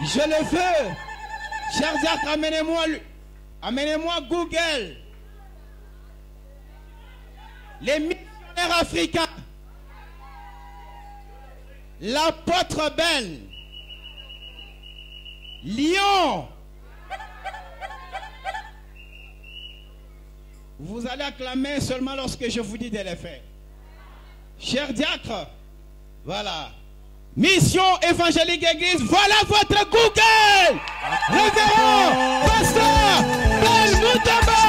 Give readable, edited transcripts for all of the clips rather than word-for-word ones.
Je le veux. Chers diacres, amenez-moi Google. Les missionnaires africains. L'apôtre Ben. Lyon. Vous allez acclamer seulement lorsque je vous dis de le faire. Chers diacres, voilà. Mission évangélique église, voilà votre Google. Révérend, pasteur, Ben Moutambo,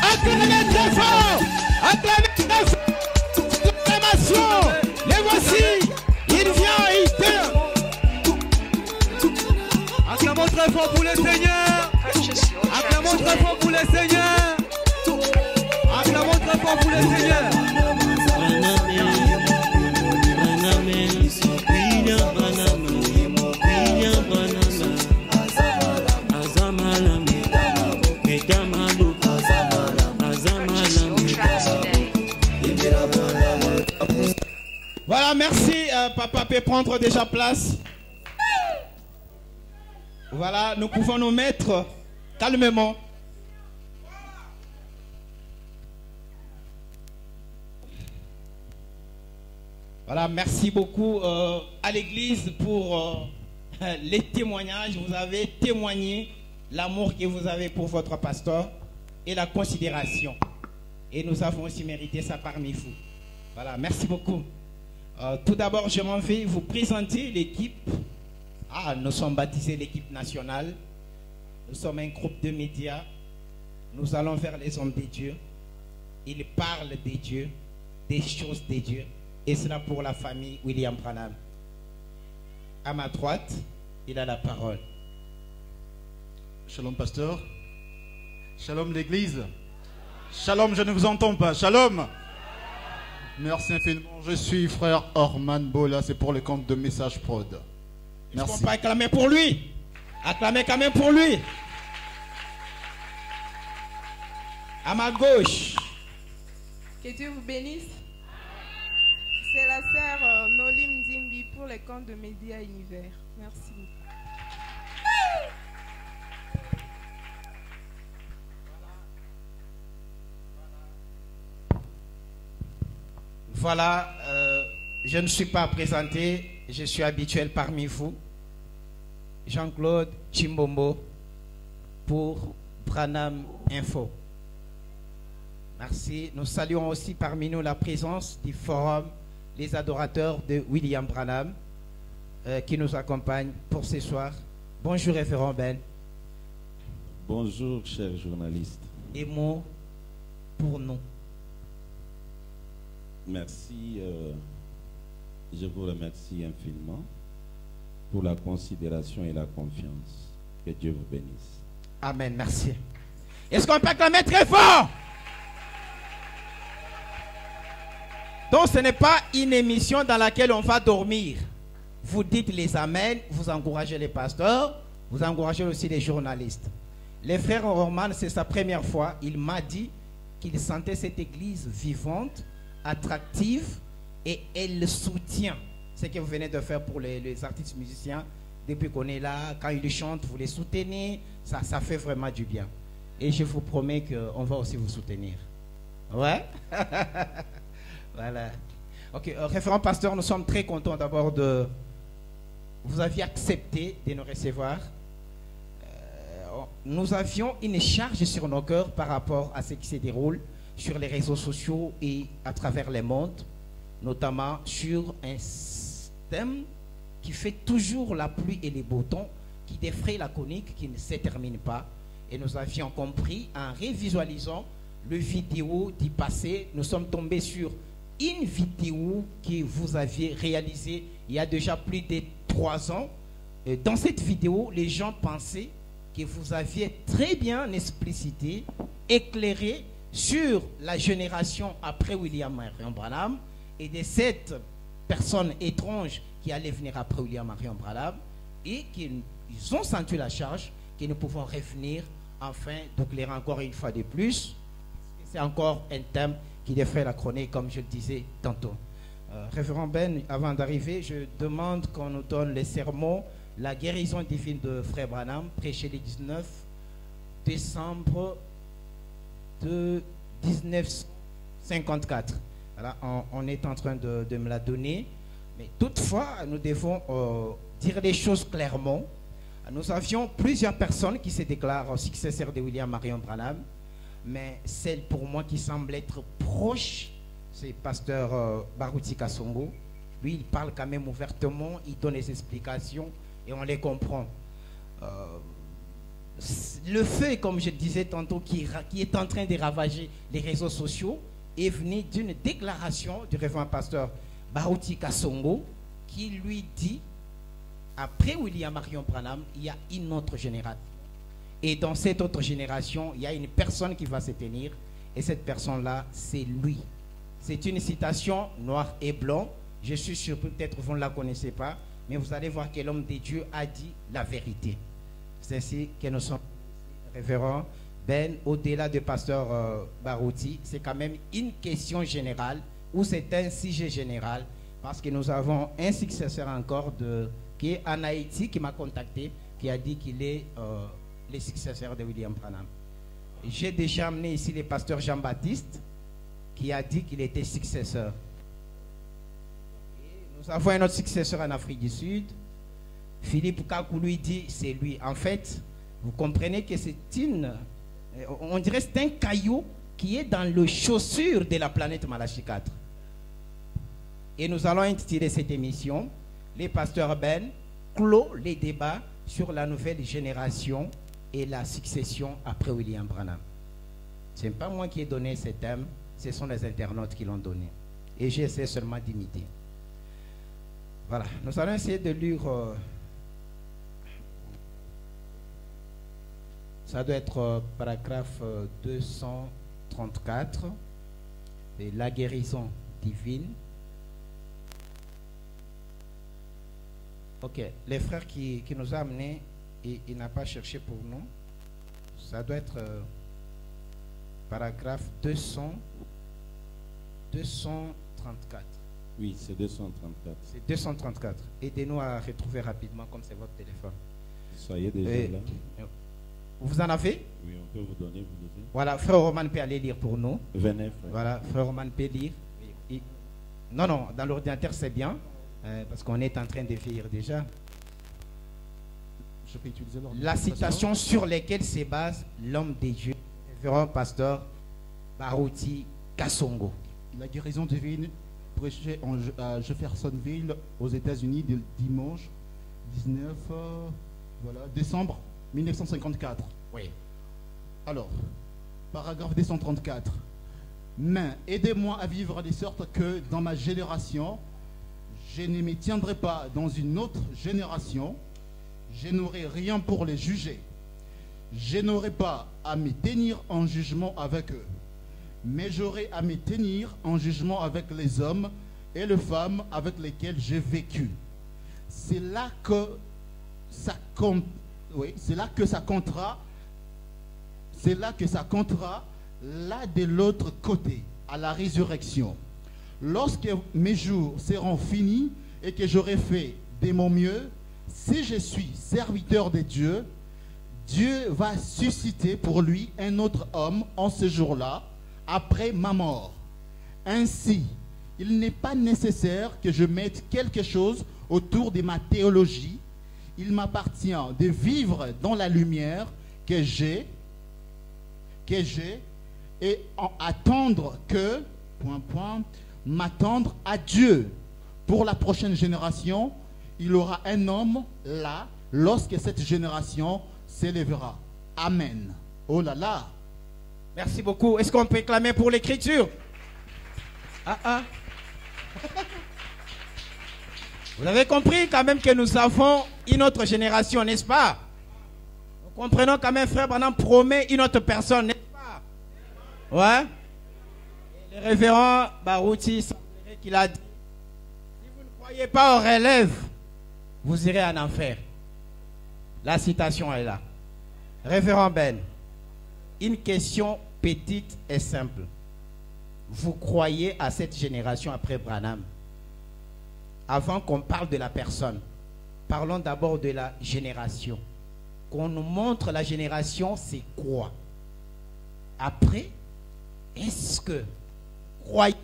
acclamez très fort, acclamez très fort. Acclamation, les voici, il vient, il vient. Acclamons très fort pour les seigneurs. Acclamons très fort pour les seigneurs. Acclamons très fort pour les seigneurs. Voilà, merci. Papa peut prendre déjà place. Voilà, nous pouvons nous mettre calmement. Voilà, merci beaucoup à l'église pour les témoignages. Vous avez témoigné l'amour que vous avez pour votre pasteur et la considération. Et nous avons aussi mérité ça parmi vous. Voilà, merci beaucoup. Tout d'abord, je m'en vais vous présenter l'équipe. Nous sommes baptisés l'équipe nationale. Nous sommes un groupe de médias. Nous allons vers les hommes de Dieu. Ils parlent de Dieu, des choses de Dieu. Et cela pour la famille William Branham. À ma droite, il a la parole. Shalom, pasteur. Shalom, l'église. Shalom, je ne vous entends pas. Shalom. Merci infiniment. Je suis frère Orman Bola. C'est pour le compte de Message Prod. Merci. Est-ce qu'on peut acclamer pour lui? Acclamer quand même pour lui. À ma gauche. Que Dieu vous bénisse. C'est la sœur Nolim Dimbi pour les comptes de Média Univers. Merci beaucoup. Voilà, je ne suis pas présenté, je suis habituel parmi vous. Jean-Claude Chimbombo pour Branham Info. Merci. Nous saluons aussi parmi nous la présence du forum Les Adorateurs de William Branham qui nous accompagne pour ce soir. Bonjour révérend Ben. Bonjour chers journalistes. Et mots pour nous. Merci, je vous remercie infiniment pour la considération et la confiance. Que Dieu vous bénisse. Amen, merci. Est-ce qu'on peut acclamer très fort? Donc ce n'est pas une émission dans laquelle on va dormir. Vous dites les amens, vous encouragez les pasteurs, vous encouragez aussi les journalistes. Le frère Orman, c'est sa première fois, il m'a dit qu'il sentait cette église vivante, attractive, et elle le soutient. Ce que vous venez de faire pour les artistes musiciens, depuis qu'on est là, quand ils chantent, vous les soutenez, ça fait vraiment du bien. Et je vous promets qu'on va aussi vous soutenir. Ouais? Voilà. Ok, référent pasteur, nous sommes très contents d'abord de... Vous aviez accepté de nous recevoir. Nous avions une charge sur nos cœurs par rapport à ce qui se déroule sur les réseaux sociaux et à travers le monde, notamment sur un thème qui fait toujours la pluie et les beaux temps, qui défraie la chronique, qui ne se termine pas. Et nous avions compris, en révisualisant le vidéo du passé, nous sommes tombés sur une vidéo que vous aviez réalisée il y a déjà plus de 3 ans. Et dans cette vidéo, les gens pensaient que vous aviez très bien explicité, éclairé sur la génération après William Marion Branham et de cette personne étrange qui allait venir après William Marion Branham, et qu'ils ont senti la charge que nous pouvons revenir afin d'éclairer encore une fois de plus. C'est encore un thème qui défrait la chronique, comme je le disais tantôt. Révérend Ben, avant d'arriver, je demande qu'on nous donne les sermons la guérison divine de Frère Branham, prêché le 19 décembre de 1954. Voilà, on est en train de me la donner. Mais toutefois, nous devons dire les choses clairement. Nous avions plusieurs personnes qui se déclarent successeurs de William Marion Branham. Mais celle pour moi qui semble être proche, c'est pasteur Baruti Kasongo. Lui, il parle quand même ouvertement, il donne les explications et on les comprend. Le feu, comme je disais tantôt, qui est en train de ravager les réseaux sociaux, est venu d'une déclaration du révérend pasteur Baruti Kasongo, qui lui dit, après William Marion Branham, il y a une autre génération. Et dans cette autre génération, il y a une personne qui va se tenir, et cette personne-là, c'est lui. C'est une citation noir et blanc. Je suis sûr, peut-être vous ne la connaissez pas, mais vous allez voir que l'homme de Dieu a dit la vérité. C'est ainsi que nous sommes révérends. Ben, au-delà de pasteur Baruti, c'est quand même une question générale, ou c'est un sujet général, parce que nous avons un successeur encore qui est en Haïti, qui m'a contacté, qui a dit qu'il est le successeur de William Branham. J'ai déjà amené ici le pasteur Jean-Baptiste, qui a dit qu'il était successeur. Nous avons un autre successeur en Afrique du Sud. Philippe Kakou lui dit, c'est lui. En fait, vous comprenez que c'est on dirait que c'est un caillou qui est dans le chaussure de la planète Malachi 4. Et nous allons intituler cette émission, les pasteurs Ben clôt les débats sur la nouvelle génération et la succession après William Branham. Ce n'est pas moi qui ai donné ce thème, ce sont les internautes qui l'ont donné. Et j'essaie seulement d'imiter. Voilà, nous allons essayer de lire... ça doit être paragraphe 234, et la guérison divine. Ok, les frères qui nous a amenés, il n'a pas cherché pour nous. Ça doit être paragraphe 234. Oui, c'est 234. C'est 234. Aidez-nous à retrouver rapidement, comme c'est votre téléphone. Soyez déjà là. Vous en avez? Oui, on peut vous donner, vous lisez. Voilà, frère Roman peut aller lire pour nous. Venez, frère. Voilà, frère Roman peut lire. Non, dans l'ordinateur c'est bien, parce qu'on est en train de vieillir déjà. Je peux utiliser la citation sur laquelle se base l'homme de Dieu, le révérend pasteur Baruti Kasongo. La guérison divine prêchée à Jeffersonville, aux États-Unis, le dimanche 19 décembre 1954. Oui. Alors, paragraphe 234. Mais aidez-moi à vivre de sorte que dans ma génération, je ne me tiendrai pas dans une autre génération. Je n'aurai rien pour les juger. Je n'aurai pas à me tenir en jugement avec eux. Mais j'aurai à me tenir en jugement avec les hommes et les femmes avec lesquels j'ai vécu. C'est là que ça compte. Oui, c'est là que ça comptera. C'est là que ça comptera, là de l'autre côté, à la résurrection. Lorsque mes jours seront finis et que j'aurai fait de mon mieux, si je suis serviteur de Dieu, Dieu va susciter pour lui un autre homme en ce jour-là, après ma mort. Ainsi, il n'est pas nécessaire que je mette quelque chose autour de ma théologie. Il m'appartient de vivre dans la lumière que j'ai, et attendre que, m'attendre à Dieu. Pour la prochaine génération, il aura un homme là, lorsque cette génération s'élèvera. Amen. Oh là là. Merci beaucoup. Est-ce qu'on peut clamer pour l'écriture? Vous avez compris quand même que nous avons une autre génération, n'est-ce pas? Nous comprenons quand même, frère Branham promet une autre personne, n'est-ce pas? Ouais. Et le révérend Baruti, qu'il a dit, si vous ne croyez pas aux relèves, vous irez en enfer. La citation est là. Révérend Ben, une question petite et simple. Vous croyez à cette génération après Branham? Avant qu'on parle de la personne, parlons d'abord de la génération. Qu'on nous montre la génération, c'est quoi? Après, est-ce que vous croyez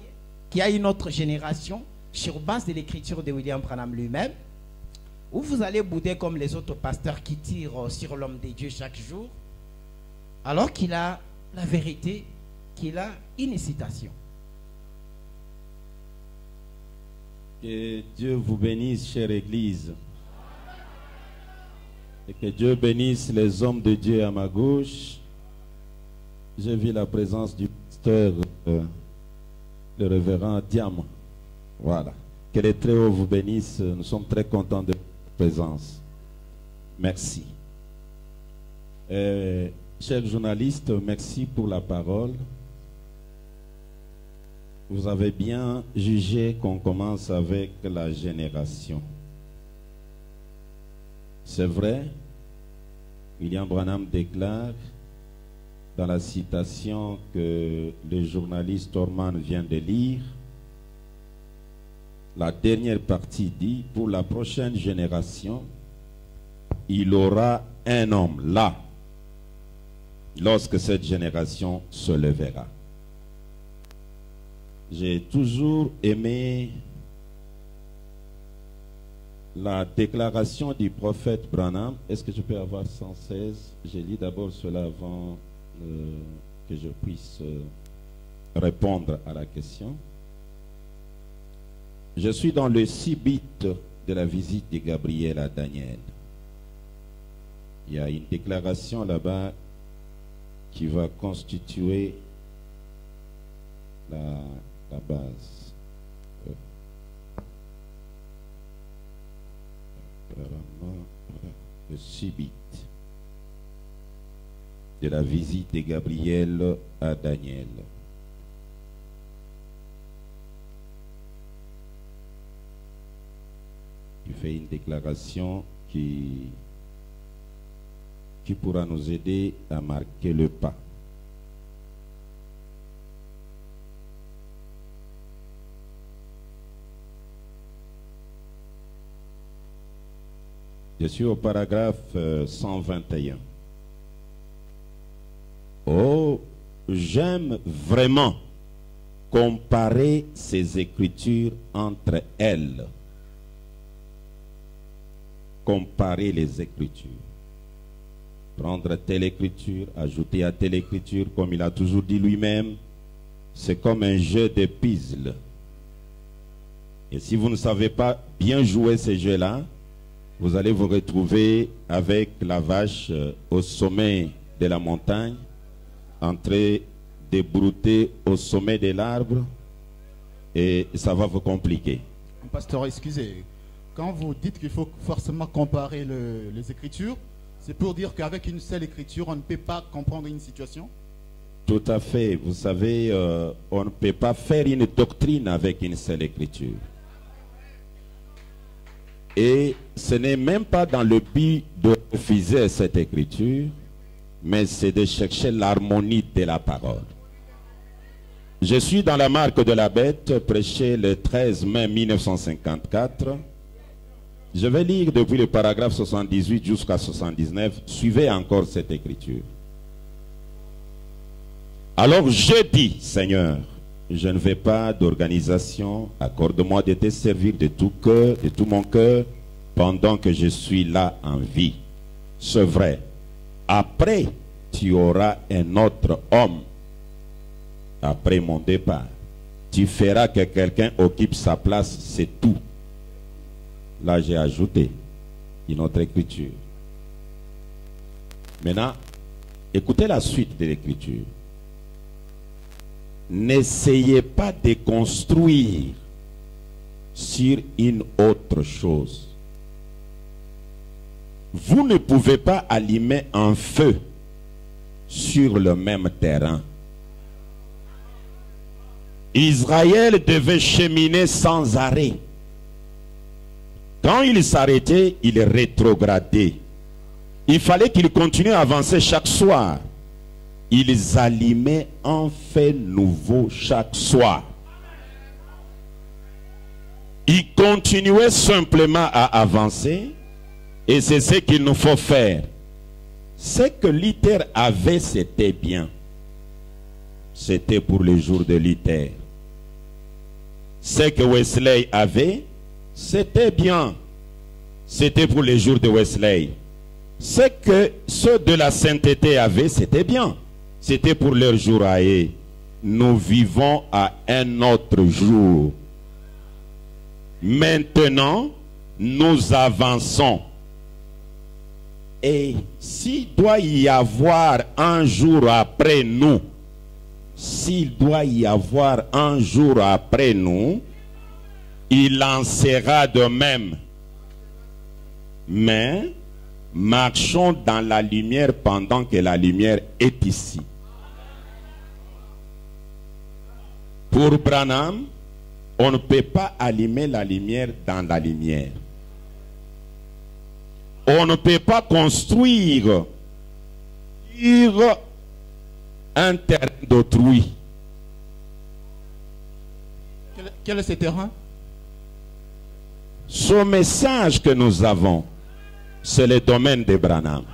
qu'il y a une autre génération sur base de l'écriture de William Branham lui-même, ou vous allez bouder comme les autres pasteurs qui tirent sur l'homme de Dieu chaque jour, alors qu'il a la vérité, qu'il a une citation? Que Dieu vous bénisse, chère Église. Et que Dieu bénisse les hommes de Dieu à ma gauche. J'ai vu la présence du pasteur, le révérend Diam. Voilà. Que les Très-Hauts vous bénissent. Nous sommes très contents de votre présence. Merci. Chers journalistes, merci pour la parole. Vous avez bien jugé qu'on commence avec la génération. C'est vrai, William Branham déclare dans la citation que le journaliste Orman vient de lire, la dernière partie dit, pour la prochaine génération, il aura un homme là, lorsque cette génération se lèvera. J'ai toujours aimé la déclaration du prophète Branham. Est-ce que je peux avoir 116? J'ai lu d'abord cela avant que je puisse répondre à la question. Je suis dans le 6 bits de la visite de Gabriel à Daniel. Il y a une déclaration là-bas qui va constituer la base. Le 6 bits de la visite de Gabriel à Daniel. Il fait une déclaration qui pourra nous aider à marquer le pas. Je suis au paragraphe 121. Oh, j'aime vraiment comparer ces écritures entre elles. Comparer les écritures. Prendre telle écriture, ajouter à telle écriture, comme il a toujours dit lui-même, c'est comme un jeu de puzzle. Et si vous ne savez pas bien jouer ces jeux-là, vous allez vous retrouver avec la vache au sommet de la montagne, en train de brouter au sommet de l'arbre, et ça va vous compliquer. Pasteur, excusez, quand vous dites qu'il faut forcément comparer les écritures, c'est pour dire qu'avec une seule écriture, on ne peut pas comprendre une situation? Tout à fait. Vous savez, on ne peut pas faire une doctrine avec une seule écriture. Et ce n'est même pas dans le but de refuser cette écriture, mais c'est de chercher l'harmonie de la parole. Je suis dans la marque de la bête, prêché le 13 mai 1954. Je vais lire depuis le paragraphe 78 jusqu'à 79. Suivez encore cette écriture. Alors je dis, Seigneur, je ne veux pas d'organisation. Accorde-moi de te servir de tout cœur, de tout mon cœur, pendant que je suis là en vie. C'est vrai. Après, tu auras un autre homme. Après mon départ, tu feras que quelqu'un occupe sa place, c'est tout. Là, j'ai ajouté une autre écriture. Maintenant, écoutez la suite de l'écriture. N'essayez pas de construire sur une autre chose. Vous ne pouvez pas allumer un feu sur le même terrain. Israël devait cheminer sans arrêt. Quand il s'arrêtait, il rétrogradait. Il fallait qu'il continue à avancer chaque soir. Ils allumaient un feu nouveau chaque soir. Ils continuaient simplement à avancer Et c'est ce qu'il nous faut faire. Ce que Luther avait, c'était bien. C'était pour le jour de Luther. Ce que Wesley avait, c'était bien. C'était pour les jours de Wesley. Ce que ceux de la sainteté avaient, c'était bien. C'était pour leur jour à eux. Nous vivons à un autre jour. Maintenant, nous avançons. Et s'il doit y avoir un jour après nous, s'il doit y avoir un jour après nous, il en sera de même. Mais marchons dans la lumière pendant que la lumière est ici. Pour Branham, on ne peut pas allumer la lumière dans la lumière. On ne peut pas construire sur un terrain d'autrui. Quel est ce terrain? Ce message que nous avons, c'est le domaine de Branham.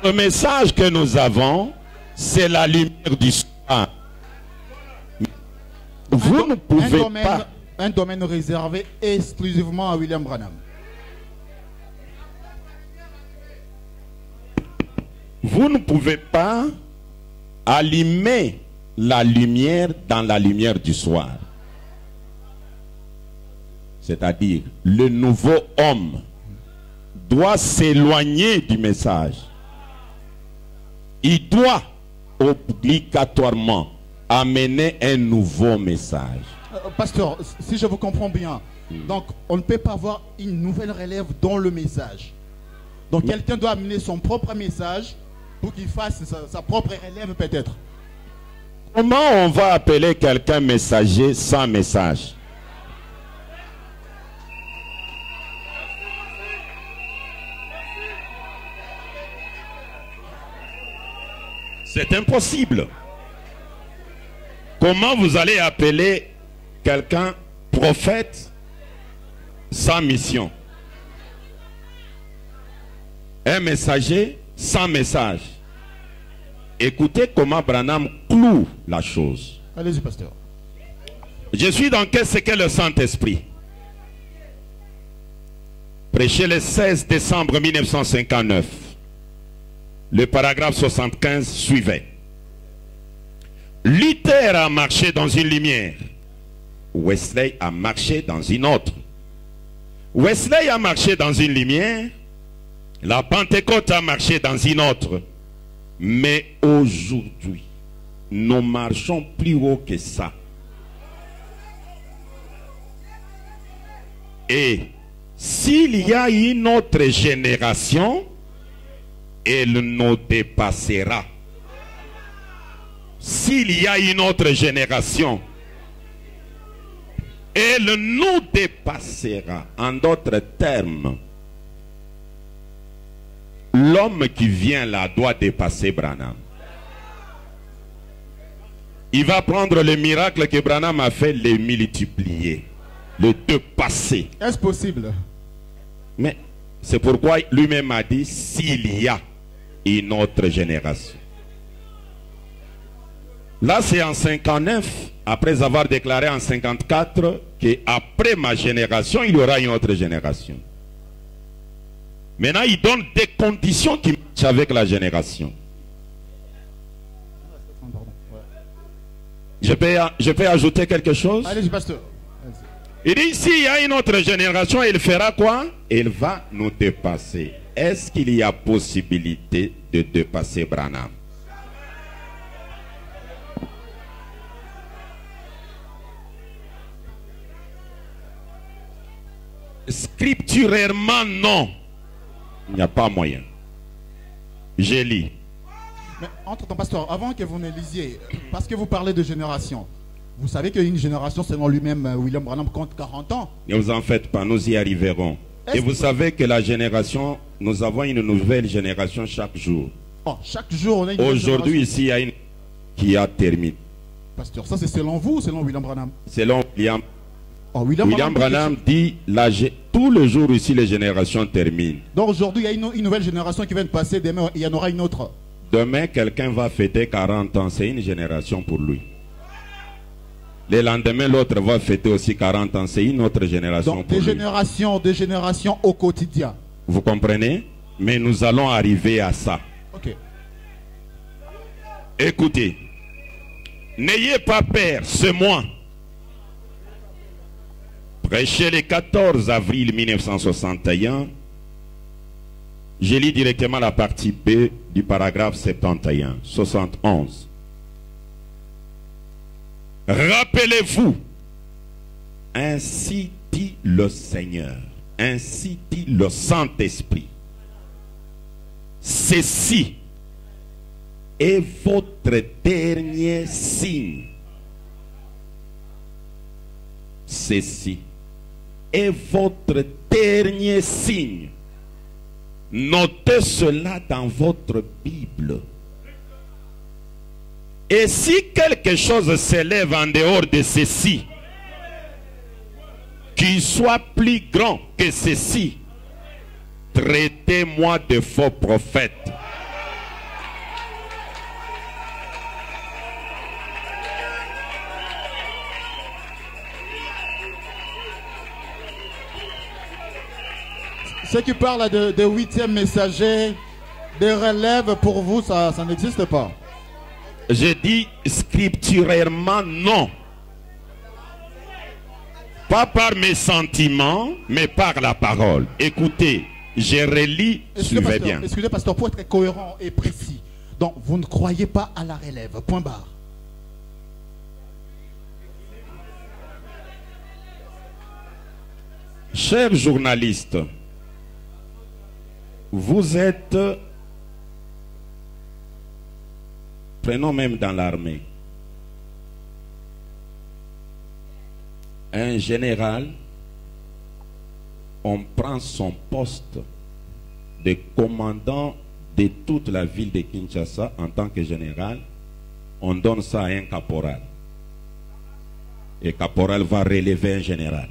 Le message que nous avons, c'est la lumière du soir. Vous ne pouvez pas... Un domaine réservé exclusivement à William Branham. Vous ne pouvez pas allumer la lumière dans la lumière du soir. C'est-à-dire, le nouveau homme doit s'éloigner du message. Il doit obligatoirement amener un nouveau message. Pasteur, si je vous comprends bien, donc on ne peut pas avoir une nouvelle relève dans le message. Donc quelqu'un doit amener son propre message pour qu'il fasse sa propre relève peut-être. Comment on va appeler quelqu'un messager sans message? C'est impossible. Comment vous allez appeler quelqu'un prophète sans mission? Un messager sans message. Écoutez comment Branham cloue la chose. Allez-y, pasteur. Je suis dans qu'est-ce qu'est le Saint-Esprit. Prêché le 16 décembre 1959. Le paragraphe 75 suivait. Luther a marché dans une lumière. Wesley a marché dans une autre. Wesley a marché dans une lumière. La Pentecôte a marché dans une autre. Mais aujourd'hui, nous marchons plus haut que ça. Et s'il y a une autre génération, elle nous dépassera. S'il y a une autre génération, elle nous dépassera. En d'autres termes, l'homme qui vient là doit dépasser Branham. Il va prendre le miracle que Branham a fait, le multiplier, le dépasser. Est-ce possible? Mais c'est pourquoi lui-même a dit, s'il y a une autre génération. Là, c'est en 59, après avoir déclaré en 54 qu'après ma génération, il y aura une autre génération. Maintenant, il donne des conditions qui matchent avec la génération. Je peux ajouter quelque chose? Allez-y, pasteur. Il dit, s'il y a une autre génération, il fera quoi? Il va nous dépasser. Est-ce qu'il y a possibilité de dépasser Branham? Scripturairement, non. Il n'y a pas moyen. Je lis. Mais entre-temps, pasteur, avant que vous ne lisiez, parce que vous parlez de génération, vous savez qu'une génération, selon lui-même, William Branham compte 40 ans. Ne vous en faites pas, nous y arriverons. Et vous savez que la génération, nous avons une nouvelle génération chaque jour. Oh, chaque jour, on a une nouvelle Aujourd'hui, génération. ici, il y a une qui a terminé. Pasteur, ça c'est selon vous ou selon William Branham? Selon William. Oh, William Branham dit, tous les jours ici, les générations terminent. Donc aujourd'hui, il y a une nouvelle génération qui vient de passer, demain, il y en aura une autre. Demain, quelqu'un va fêter 40 ans, c'est une génération pour lui. Le lendemain, l'autre va fêter aussi 40 ans, c'est une autre génération donc, pour lui. Des générations au quotidien. Vous comprenez? Mais nous allons arriver à ça. Ok. Écoutez, n'ayez pas peur, c'est moi. Prêché le 14 avril 1961, je lis directement la partie B du paragraphe 71. Rappelez-vous, ainsi dit le Seigneur, ainsi dit le Saint-Esprit, ceci est votre dernier signe. Ceci est votre dernier signe. Notez cela dans votre Bible. Et si quelque chose s'élève en dehors de ceci, qu'il soit plus grand que ceci, traitez-moi de faux prophète. Ceux qui parlent de 8e messager, de relève, pour vous, ça n'existe pas. Je dis scripturairement non. Pas par mes sentiments, mais par la parole. Écoutez, je relis, suivez bien. Excusez, pasteur, pour être cohérent et précis. Donc, vous ne croyez pas à la relève, point barre. Chers journalistes, vous êtes, prenons même dans l'armée, un général, on prend son poste de commandant de toute la ville de Kinshasa en tant que général, on donne ça à un caporal. Et caporal va relever un général.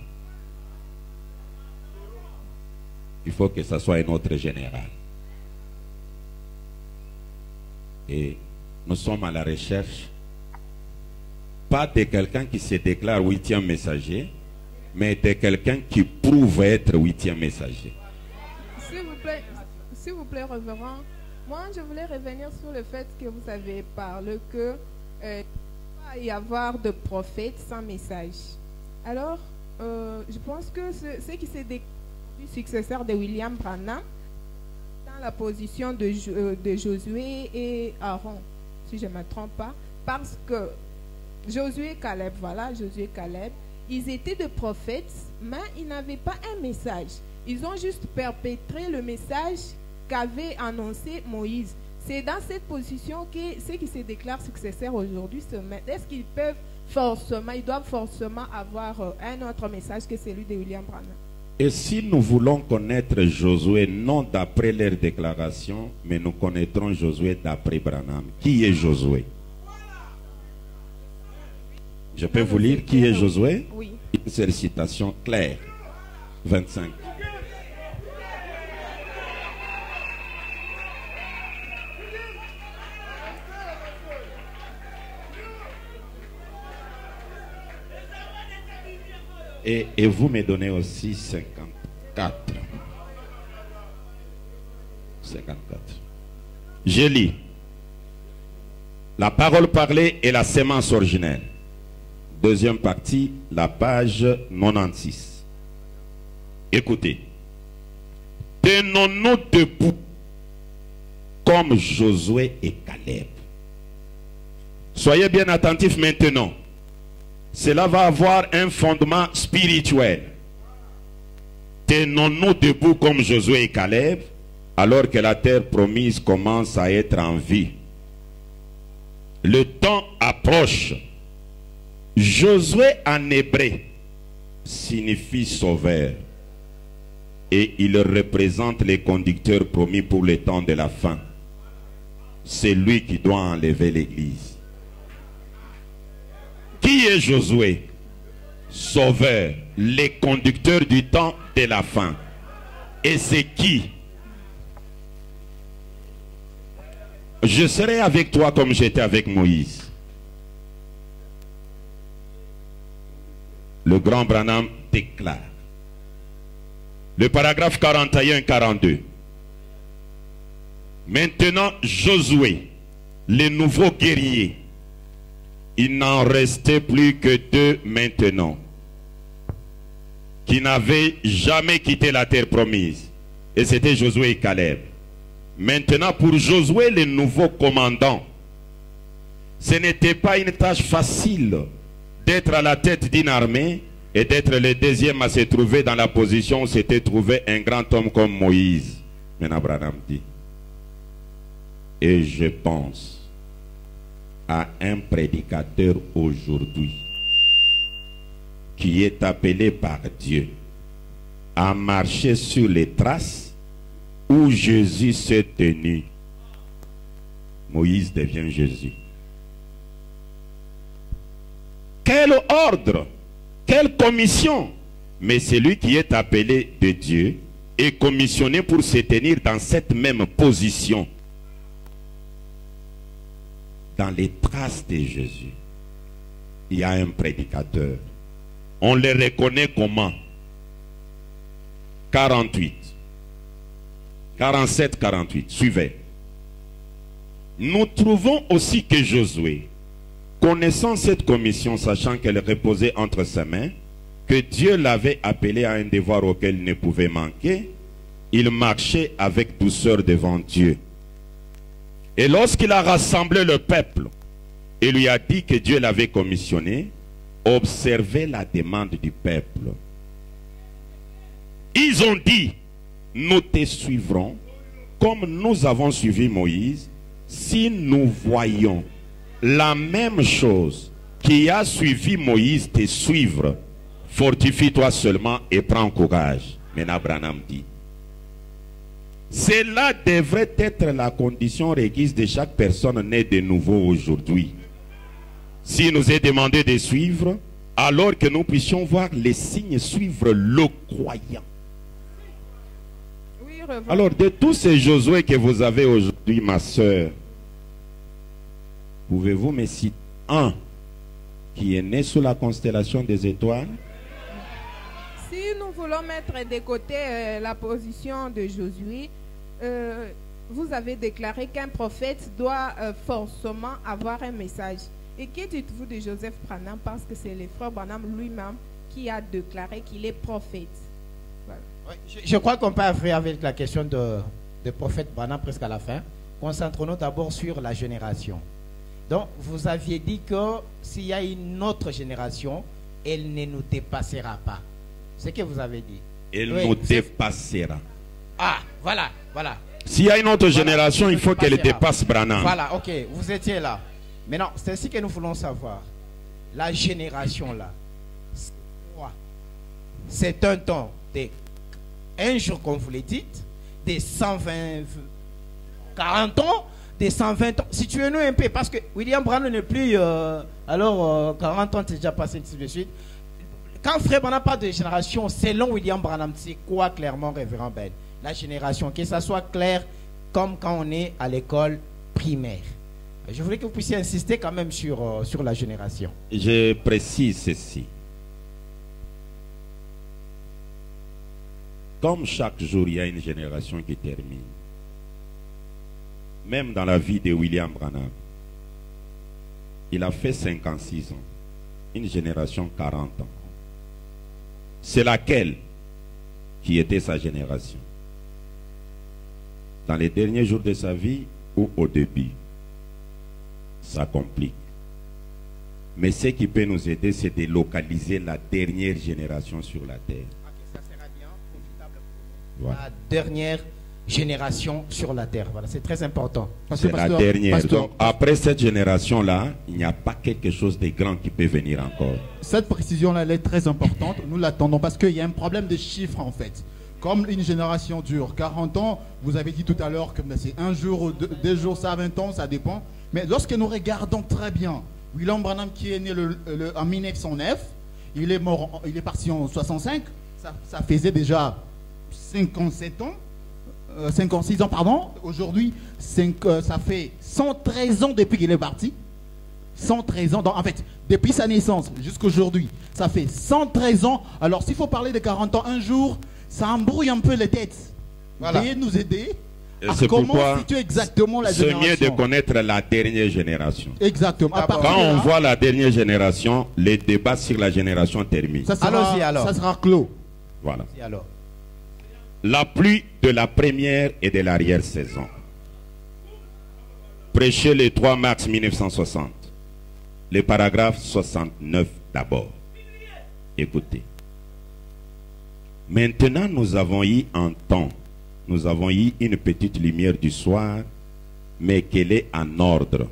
Il faut que ça soit un autre général. Et nous sommes à la recherche, pas de quelqu'un qui se déclare 8e messager, mais de quelqu'un qui prouve être 8e messager. S'il vous plaît, révérend, moi je voulais revenir sur le fait que vous avez parlé que il ne peut pas y avoir de prophète sans message. Alors, je pense que ce qui s'est déclaré successeur de William Branham dans la position de Josué et Aaron, si je ne me trompe pas, parce que Josué et Caleb, ils étaient des prophètes, mais ils n'avaient pas un message. Ils ont juste perpétré le message qu'avait annoncé Moïse. C'est dans cette position que ceux qui se déclarent successeurs aujourd'hui se mettent. Est-ce qu'ils peuvent forcément, ils doivent forcément avoir un autre message que celui de William Branham? Et si nous voulons connaître Josué, non d'après leur déclaration, mais nous connaîtrons Josué d'après Branham. Qui est Josué? Je peux vous lire qui est Josué? Oui. Une seule citation claire. 25. Et vous me donnez aussi 54. 54. Je lis. La parole parlée est la sémence originelle. Deuxième partie, la page 96. Écoutez. Tenons-nous debout comme Josué et Caleb. Soyez bien attentifs maintenant. Cela va avoir un fondement spirituel. Tenons-nous debout comme Josué et Caleb, alors que la terre promise commence à être en vie. Le temps approche. Josué en hébreu signifie sauveur. Et il représente les conducteurs promis pour le temps de la fin. C'est lui qui doit enlever l'église. Qui est Josué? sauveurs, les conducteurs du temps de la fin. Et c'est qui? Je serai avec toi comme j'étais avec Moïse. Le grand Branham déclare. Le paragraphe 41-42. Maintenant, Josué, les nouveaux guerriers, il n'en restait plus que deux maintenant, qui n'avaient jamais quitté la terre promise. Et c'était Josué et Caleb. Maintenant, pour Josué, le nouveau commandant, ce n'était pas une tâche facile d'être à la tête d'une armée et d'être le deuxième à se trouver dans la position où s'était trouvé un grand homme comme Moïse. Maintenant, Branham dit, et je pense à un prédicateur aujourd'hui qui est appelé par Dieu à marcher sur les traces où Jésus s'est tenu. Moïse devient Jésus. Quel ordre, quelle commission! Mais celui qui est appelé de Dieu est commissionné pour se tenir dans cette même position, dans les traces de Jésus. Il y a un prédicateur. On le reconnaît comment? 48. 47, 48. Suivez. Nous trouvons aussi que Josué, connaissant cette commission, sachant qu'elle reposait entre ses mains, que Dieu l'avait appelé à un devoir auquel il ne pouvait manquer, il marchait avec douceur devant Dieu. Et lorsqu'il a rassemblé le peuple et lui a dit que Dieu l'avait commissionné, observez la demande du peuple. Ils ont dit, nous te suivrons comme nous avons suivi Moïse, si nous voyons la même chose qui a suivi Moïse te suivre, fortifie-toi seulement et prends courage. Maintenant, Branham dit, cela devrait être la condition requise de chaque personne née de nouveau aujourd'hui. S'il nous est demandé de suivre, alors que nous puissions voir les signes suivre le croyant. Oui, alors, de tous ces Josué que vous avez aujourd'hui, ma soeur, pouvez-vous me citer un qui est né sous la constellation des étoiles? Si nous voulons mettre de côté la position de Josué, vous avez déclaré qu'un prophète doit forcément avoir un message. Et que dites-vous de Joseph Branham? Parce que c'est le frère Branham lui-même qui a déclaré qu'il est prophète. Voilà. Oui, je crois qu'on peut arriver avec la question de prophète Branham presque à la fin. Concentrons-nous d'abord sur la génération. Donc, vous aviez dit que s'il y a une autre génération, elle ne nous dépassera pas. C'est ce que vous avez dit. Elle nous dépassera. Ah, voilà, voilà. S'il y a une autre génération, il faut qu'elle dépasse Branham. Voilà, ok, vous étiez là. Maintenant, c'est ce que nous voulons savoir. La génération là, c'est quoi? C'est un temps de un jour, comme vous le dites, des 120, 40 ans, des 120 ans. Situez-nous un peu, parce que William Branham n'est plus, 40 ans, c'est déjà passé, ainsi de suite. Quand Frère Branham parle de génération, selon William Branham, c'est quoi clairement, Révérend Ben? La génération, que ça soit clair, comme quand on est à l'école primaire. Je voulais que vous puissiez insister quand même sur la génération. Je précise ceci. Comme chaque jour, il y a une génération qui termine. Même dans la vie de William Branham, il a fait 56 ans. Une génération 40 ans. C'est laquelle qui était sa génération? Dans les derniers jours de sa vie ou au début? Ça complique. Mais ce qui peut nous aider, c'est de localiser la dernière génération sur la terre. Ça sera bien profitable pour nous. Voilà. La dernière génération sur la terre. Voilà, c'est très important. C'est la dernière. Donc, après cette génération-là, il n'y a pas quelque chose de grand qui peut venir encore. Cette précision-là, elle est très importante. Nous l'attendons parce qu'il y a un problème de chiffres en fait. Comme une génération dure 40 ans, vous avez dit tout à l'heure que c'est un jour ou deux jours, ça 20 ans, ça dépend. Mais lorsque nous regardons très bien, William Branham qui est né en 1909, Il est mort, il est parti en 65. Ça faisait déjà 57 ans. 56 ans, pardon. Aujourd'hui, ça fait 113 ans depuis qu'il est parti. 113 ans. Donc, en fait, depuis sa naissance jusqu'à aujourd'hui, ça fait 113 ans. Alors, s'il faut parler de 40 ans un jour, ça embrouille un peu les têtes. Voilà. Veuillez nous aider à C'est comment pourquoi situer exactement la c'est génération. mieux de connaître la dernière génération. Exactement. À partir Quand de on là, voit la dernière génération, les débats sur la génération terminent. ça Allons-y, alors. ça sera clos. Voilà. Et alors? La pluie de la première et de l'arrière-saison. Prêché le 3 mars 1960. Le paragraphe 69 d'abord. Écoutez. Maintenant, nous avons eu un temps. Nous avons eu une petite lumière du soir, mais qu'elle est en ordre.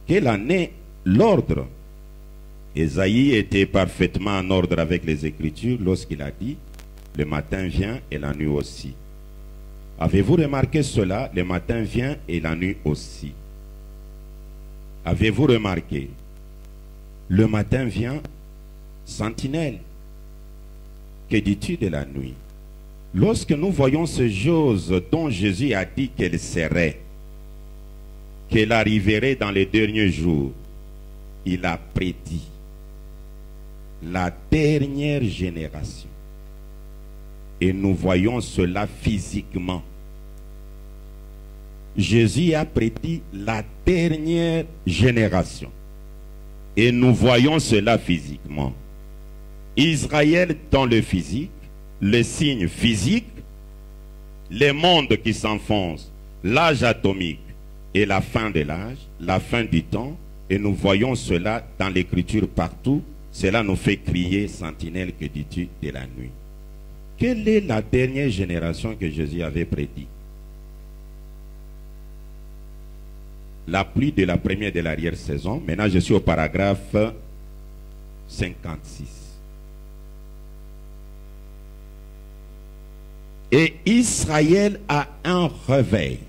Quelle en est l'ordre? Ésaïe était parfaitement en ordre avec les Écritures lorsqu'il a dit le matin vient et la nuit aussi. Avez-vous remarqué cela? Le matin vient et la nuit aussi. Avez-vous remarqué? Le matin vient, sentinelle. Que dis-tu de la nuit? Lorsque nous voyons ces choses dont Jésus a dit qu'elles seraient, qu'elles arriveraient dans les derniers jours, il a prédit la dernière génération. Et nous voyons cela physiquement. Jésus a prédit la dernière génération. Et nous voyons cela physiquement. Israël dans le physique, les signes physiques, les mondes qui s'enfoncent, l'âge atomique et la fin de l'âge, la fin du temps. Et nous voyons cela dans l'écriture partout. Cela nous fait crier, sentinelle, que dis-tu de la nuit? Quelle est la dernière génération que Jésus avait prédit? La pluie de la première et de l'arrière-saison. Maintenant, je suis au paragraphe 56. Et Israël a un réveil.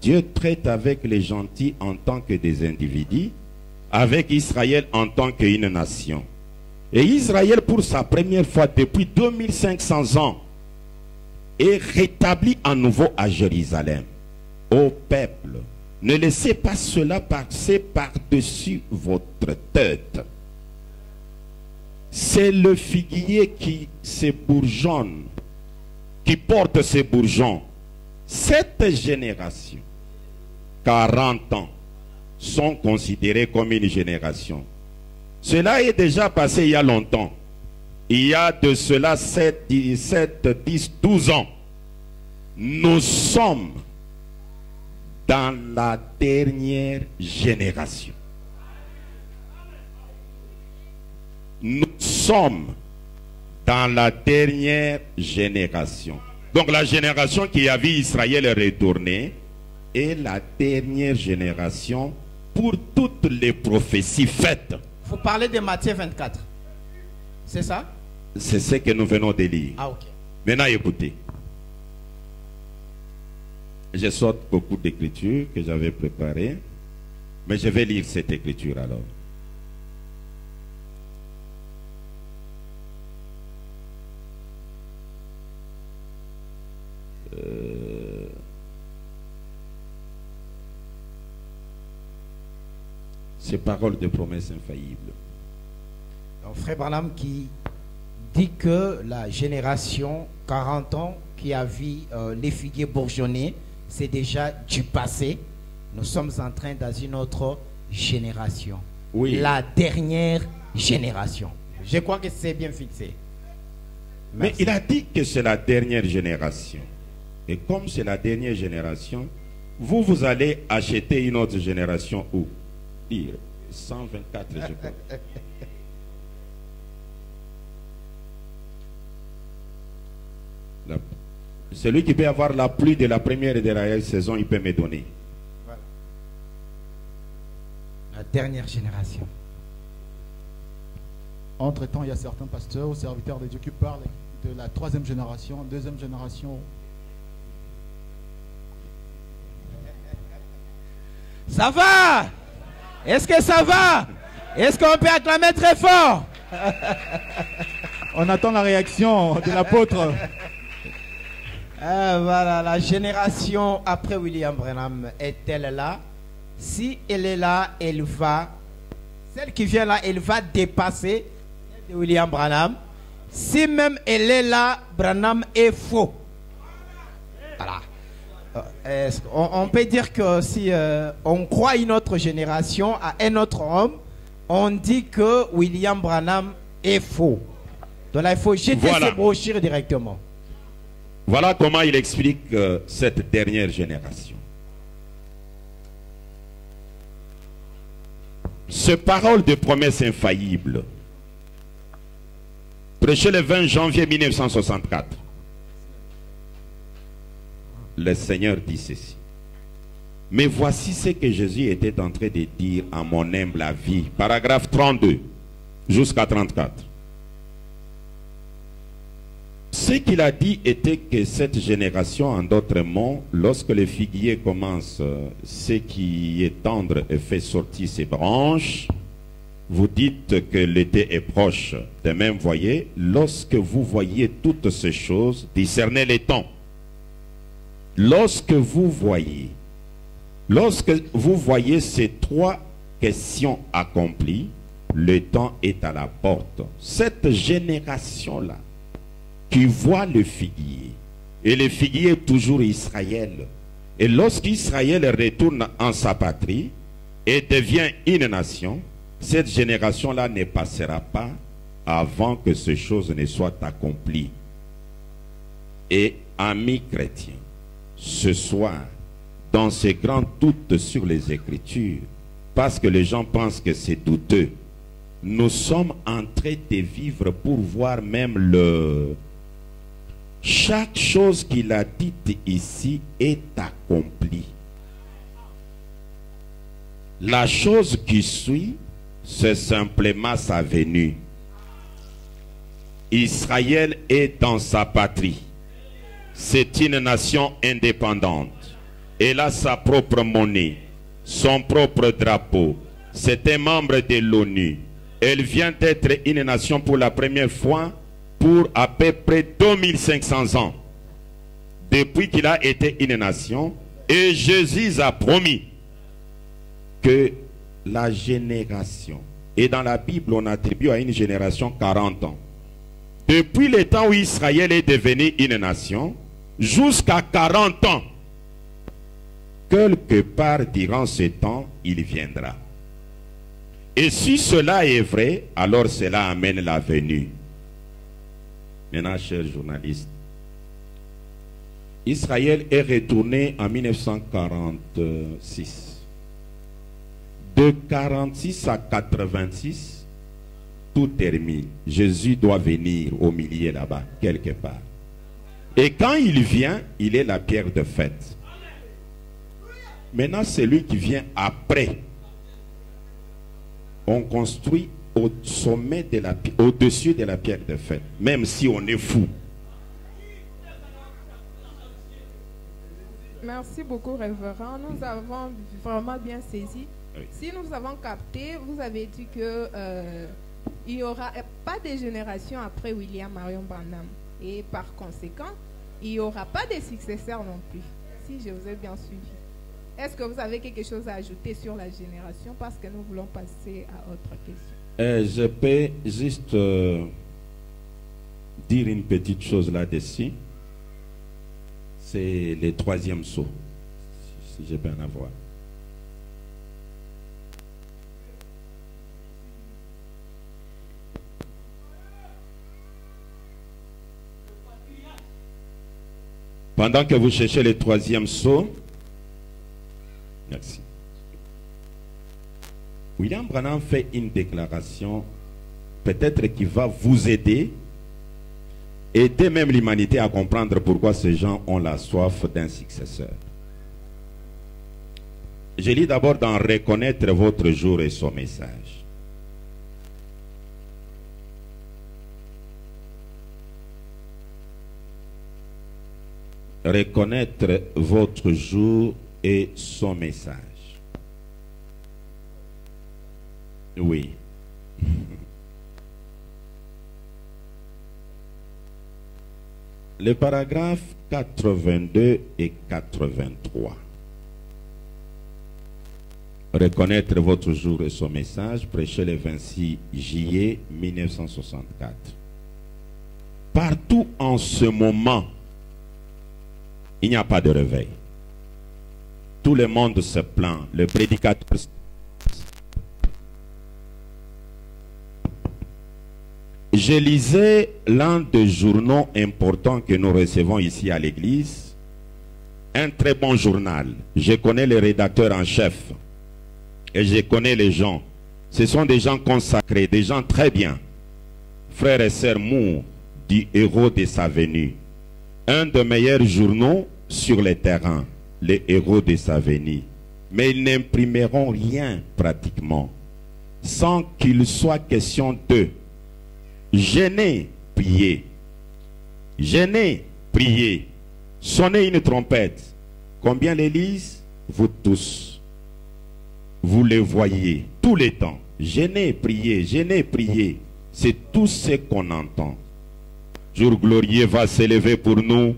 Dieu traite avec les gentils en tant que des individus, avec Israël en tant qu'une nation. Et Israël, pour sa première fois depuis 2500 ans, est rétabli à nouveau à Jérusalem. Ô peuple, ne laissez pas cela passer par-dessus votre tête. C'est le figuier qui se bourgeonne, qui porte ses bourgeons. Cette génération, 40 ans, sont considérés comme une génération. Cela est déjà passé il y a longtemps. Il y a de cela 7, 10, 12 ans. Nous sommes dans la dernière génération. Nous sommes dans la dernière génération. Donc la génération qui a vu Israël retourner est la dernière génération pour toutes les prophéties faites. Vous parlez de Matthieu 24. C'est ça? C'est ce que nous venons de lire. Ah, ok. Maintenant, écoutez. Je saute beaucoup d'écritures que j'avais préparées, mais je vais lire cette écriture alors. Ces paroles de promesse infaillible. Donc, Frère Branham qui dit que la génération 40 ans qui a vu les figuiers bourgeonner, c'est déjà du passé. Nous sommes en train dans une autre génération. Oui. La dernière génération. Je crois que c'est bien fixé. Mais Merci. il a dit que c'est la dernière génération. Et comme c'est la dernière génération, vous allez acheter une autre génération où? Dire 124, je crois. Celui qui peut avoir la pluie de la première et de la saison, il peut me donner. Voilà. La dernière génération. Entre-temps, il y a certains pasteurs ou serviteurs de Dieu qui parlent de la troisième génération, deuxième génération. Ça va? Est-ce que ça va? Est-ce qu'on peut acclamer très fort? On attend la réaction de l'apôtre. Voilà, la génération après William Branham est-elle là? Si elle est là, elle va, celle qui vient là, elle va dépasser celle de William Branham. Si même elle est là, Branham est faux. Voilà. On peut dire que si on croit une autre génération à un autre homme, on dit que William Branham est faux. Donc là, il faut jeter ces brochures directement. Voilà comment il explique cette dernière génération. Ce parole de promesse infaillible, prêché le 20 janvier 1964. Le Seigneur dit ceci. Mais voici ce que Jésus était en train de dire à mon humble avis. Paragraphe 32 jusqu'à 34. Ce qu'il a dit était que cette génération, en d'autres mots, lorsque le figuier commence, ce qui est tendre et fait sortir ses branches, vous dites que l'été est proche. De même, voyez, lorsque vous voyez toutes ces choses, discernez les temps. Lorsque vous voyez ces trois questions accomplies, le temps est à la porte. Cette génération-là, qui voit le figuier, et le figuier est toujours Israël, et lorsqu'Israël retourne en sa patrie et devient une nation, cette génération-là ne passera pas avant que ces choses ne soient accomplies. Et amis chrétiens, ce soir, dans ces grands doutes sur les Écritures, parce que les gens pensent que c'est douteux, nous sommes en train de vivre pour voir même chaque chose qu'il a dite ici est accomplie. La chose qui suit, c'est simplement sa venue. Israël est dans sa patrie. C'est une nation indépendante. Elle a sa propre monnaie, son propre drapeau. C'est un membre de l'ONU. Elle vient d'être une nation pour la première fois pour à peu près 2500 ans. Depuis qu'il a été une nation, et Jésus a promis que la génération, et dans la Bible on attribue à une génération 40 ans. Depuis le temps où Israël est devenu une nation, jusqu'à 40 ans, quelque part durant ce temps, il viendra. Et si cela est vrai, alors cela amène la venue. Maintenant, chers journalistes, Israël est retourné en 1946. De 46 à 86, tout termine. Jésus doit venir au milieu là-bas, quelque part. Et quand il vient, il est la pierre de fête. Maintenant, celui qui vient après, on construit au sommet de la, au-dessus de la pierre de fête, même si on est fou. Merci beaucoup, révérend. Nous avons vraiment bien saisi. Oui. Si nous avons capté, vous avez dit que il n'y aura pas de génération après William Marion Branham. Et par conséquent, il n'y aura pas de successeurs non plus. Si je vous ai bien suivi. Est-ce que vous avez quelque chose à ajouter sur la génération? Parce que nous voulons passer à autre question. Je peux juste dire une petite chose là-dessus. C'est le troisième saut, si je peux en avoir. Pendant que vous cherchez le troisième saut, merci. William Branham fait une déclaration, peut-être qui va vous aider même l'humanité à comprendre pourquoi ces gens ont la soif d'un successeur. Je lis d'abord dans Reconnaître votre jour et son message. Reconnaître votre jour et son message. Oui, les paragraphes 82 et 83. Reconnaître votre jour et son message, prêché le 26 juillet 1964. Partout en ce moment, il n'y a pas de réveil. Tout le monde se plaint. Le prédicateur. Je lisais l'un des journaux importants que nous recevons ici à l'église. Un très bon journal. Je connais les rédacteurs en chef. Et je connais les gens. Ce sont des gens consacrés, des gens très bien. Frères et sœurs Moore, du héros de sa venue. Un des meilleurs journaux sur les terrains. Les héros de sa venue. Mais ils n'imprimeront rien pratiquement sans qu'il soit question d'eux. Jeûner, prier. Jeûner, prier. Sonnez une trompette. Combien les lisent? Vous tous. Vous les voyez tous les temps. Jeûner, prier, jeûner, prier. C'est tout ce qu'on entend. Jour glorieux va s'élever pour nous.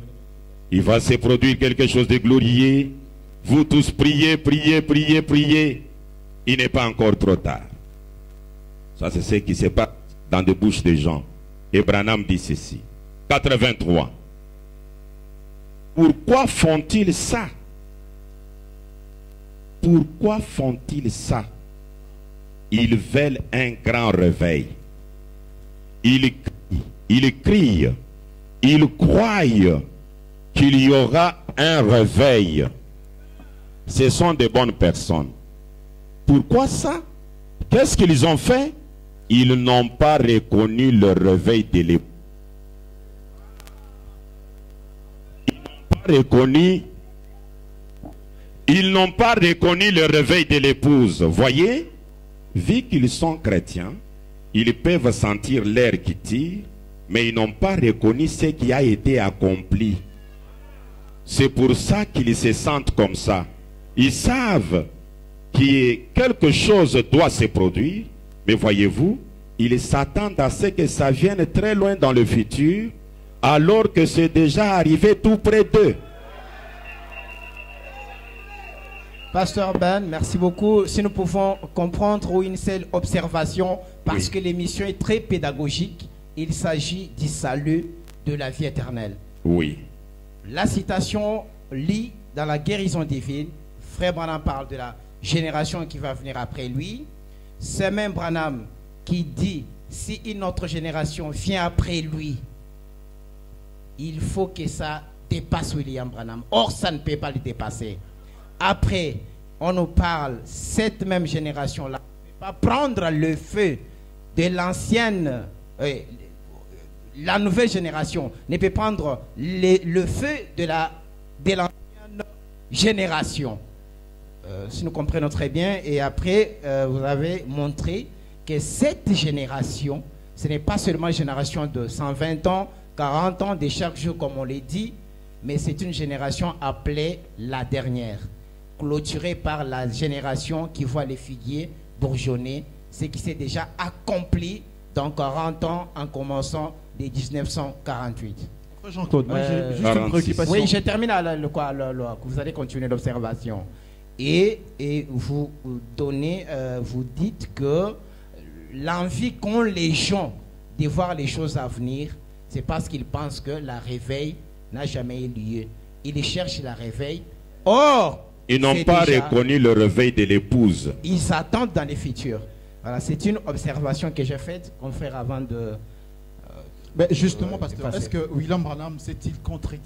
Il va se produire quelque chose de glorieux. Vous tous priez, priez, priez, priez. Il n'est pas encore trop tard. Ça, c'est ce qui se passe dans des bouches des gens. Et Branham dit ceci. 83. Pourquoi font-ils ça? Pourquoi font-ils ça? Ils veulent un grand réveil. Ils crient. Ils croient qu'il y aura un réveil. Ce sont de bonnes personnes. Pourquoi ça? Qu'est-ce qu'ils ont fait? Ils n'ont pas reconnu le réveil de l'épouse. Ils n'ont pas reconnu le réveil de l'épouse. Voyez, vu qu'ils sont chrétiens, ils peuvent sentir l'air qui tire, mais ils n'ont pas reconnu ce qui a été accompli. C'est pour ça qu'ils se sentent comme ça. Ils savent que quelque chose doit se produire, mais voyez-vous, ils s'attendent à ce que ça vienne très loin dans le futur, alors que c'est déjà arrivé tout près d'eux. Pasteur Ben, merci beaucoup. Si nous pouvons comprendre ou une seule observation, parce que l'émission est très pédagogique, il s'agit du salut de la vie éternelle. Oui. La citation lit dans la guérison divine, Frère Branham parle de la génération qui va venir après lui. C'est même Branham qui dit, si une autre génération vient après lui, il faut que ça dépasse William Branham. Or, ça ne peut pas le dépasser. Après, on nous parle, cette même génération-là ne peut pas prendre le feu de l'ancienne, la nouvelle génération ne peut prendre le feu de l'ancienne génération. Si nous comprenons très bien, et après, vous avez montré que cette génération, ce n'est pas seulement une génération de 120 ans, 40 ans, de chaque jour, comme on l'a dit, mais c'est une génération appelée la dernière, clôturée par la génération qui voit les figuiers bourgeonner, ce qui s'est déjà accompli dans 40 ans en commençant dès 1948. Jean-Claude, moi j'ai juste une préoccupation. Oui, je termine vous allez continuer l'observation. Et vous donnez, vous dites que l'envie qu'ont les gens de voir les choses à venir, c'est parce qu'ils pensent que la réveil n'a jamais eu lieu. Ils cherchent la réveil. Or, ils n'ont pas reconnu le réveil de l'épouse. Ils s'attendent dans les futurs. Voilà, c'est une observation que j'ai faite, confrère, avant de... Mais justement, pasteur, est-ce que William Branham s'est-il contredit?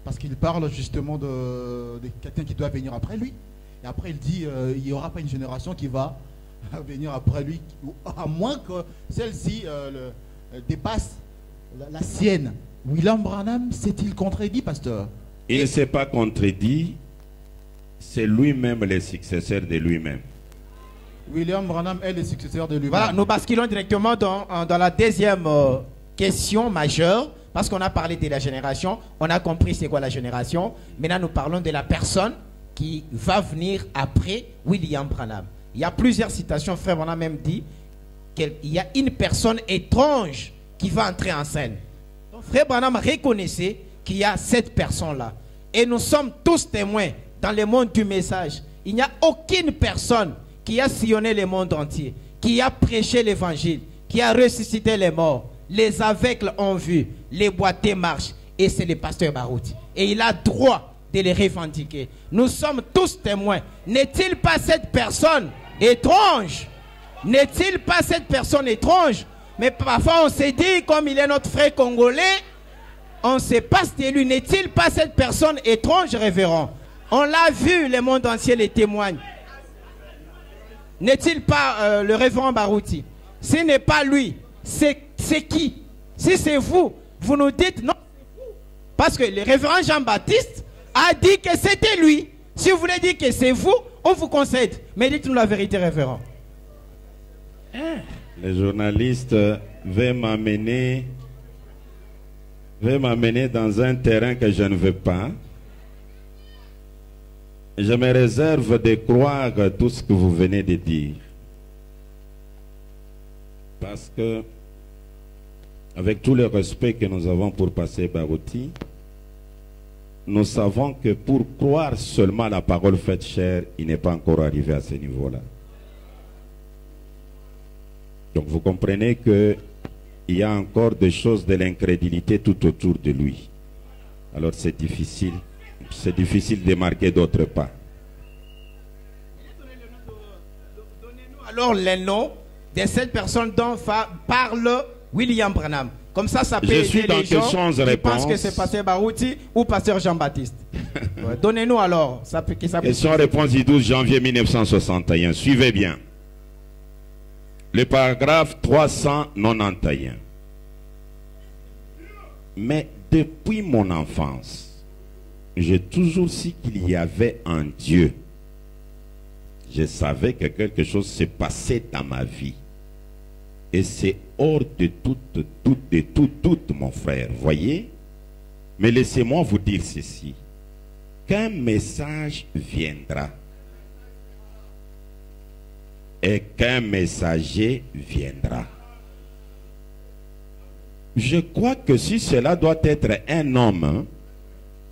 Parce qu'il parle justement de quelqu'un qui doit venir après lui. Et après, il dit il n'y aura pas une génération qui va venir après lui, à moins que celle-ci dépasse la sienne. William Branham s'est-il contredit, pasteur? Il ne s'est pas contredit. C'est lui-même le successeur de lui-même. William Branham est le successeur de lui-même. Voilà, nous basculons directement dans la deuxième question majeure, parce qu'on a parlé de la génération, on a compris c'est quoi la génération. Maintenant, nous parlons de la personne qui va venir après William Branham. Il y a plusieurs citations, frère, on a même dit qu'il y a une personne étrange qui va entrer en scène. Donc Frère Branham reconnaissait qu'il y a cette personne-là. Et nous sommes tous témoins dans le monde du message. Il n'y a aucune personne qui a sillonné le monde entier, qui a prêché l'évangile, qui a ressuscité les morts. Les aveugles ont vu, les boiteux marchent. Et c'est le pasteur Barouti. Et il a droit de les revendiquer. Nous sommes tous témoins. N'est-il pas cette personne étrange? N'est-il pas cette personne étrange? Mais parfois on se dit, comme il est notre frère congolais, on se passe de lui. N'est-il pas cette personne étrange, révérend? On l'a vu, le monde entier les témoigne. N'est-il pas le révérend Barouti? Ce n'est pas lui. C'est qui? Si c'est vous, vous nous dites non. Parce que le révérend Jean-Baptiste a dit que c'était lui. Si vous voulez dire que c'est vous, on vous concède. Mais dites-nous la vérité, révérend. Les journalistes veulent m'amener dans un terrain que je ne veux pas. Je me réserve de croire tout ce que vous venez de dire. Parce que, avec tout le respect que nous avons pour passer Barouti, nous savons que pour croire seulement la parole faite chair, il n'est pas encore arrivé à ce niveau-là. Donc vous comprenez qu'il y a encore des choses de l'incrédulité tout autour de lui. Alors c'est difficile de marquer d'autres pas. Donnez-nous alors les noms de cette personne dont parle William Branham. Comme ça peut aider les gens qui pensent que c'est pasteur Barouti ou pasteur Jean-Baptiste. Ouais, donnez-nous alors. Question-réponse du 12 janvier 1961. Suivez bien. Le paragraphe 391. Mais depuis mon enfance, j'ai toujours su qu'il y avait un Dieu. Je savais que quelque chose se passait dans ma vie. Et c'est hors de tout doute, mon frère. Voyez? Mais laissez-moi vous dire ceci. Qu'un message viendra. Et qu'un messager viendra. Je crois que si cela doit être un homme,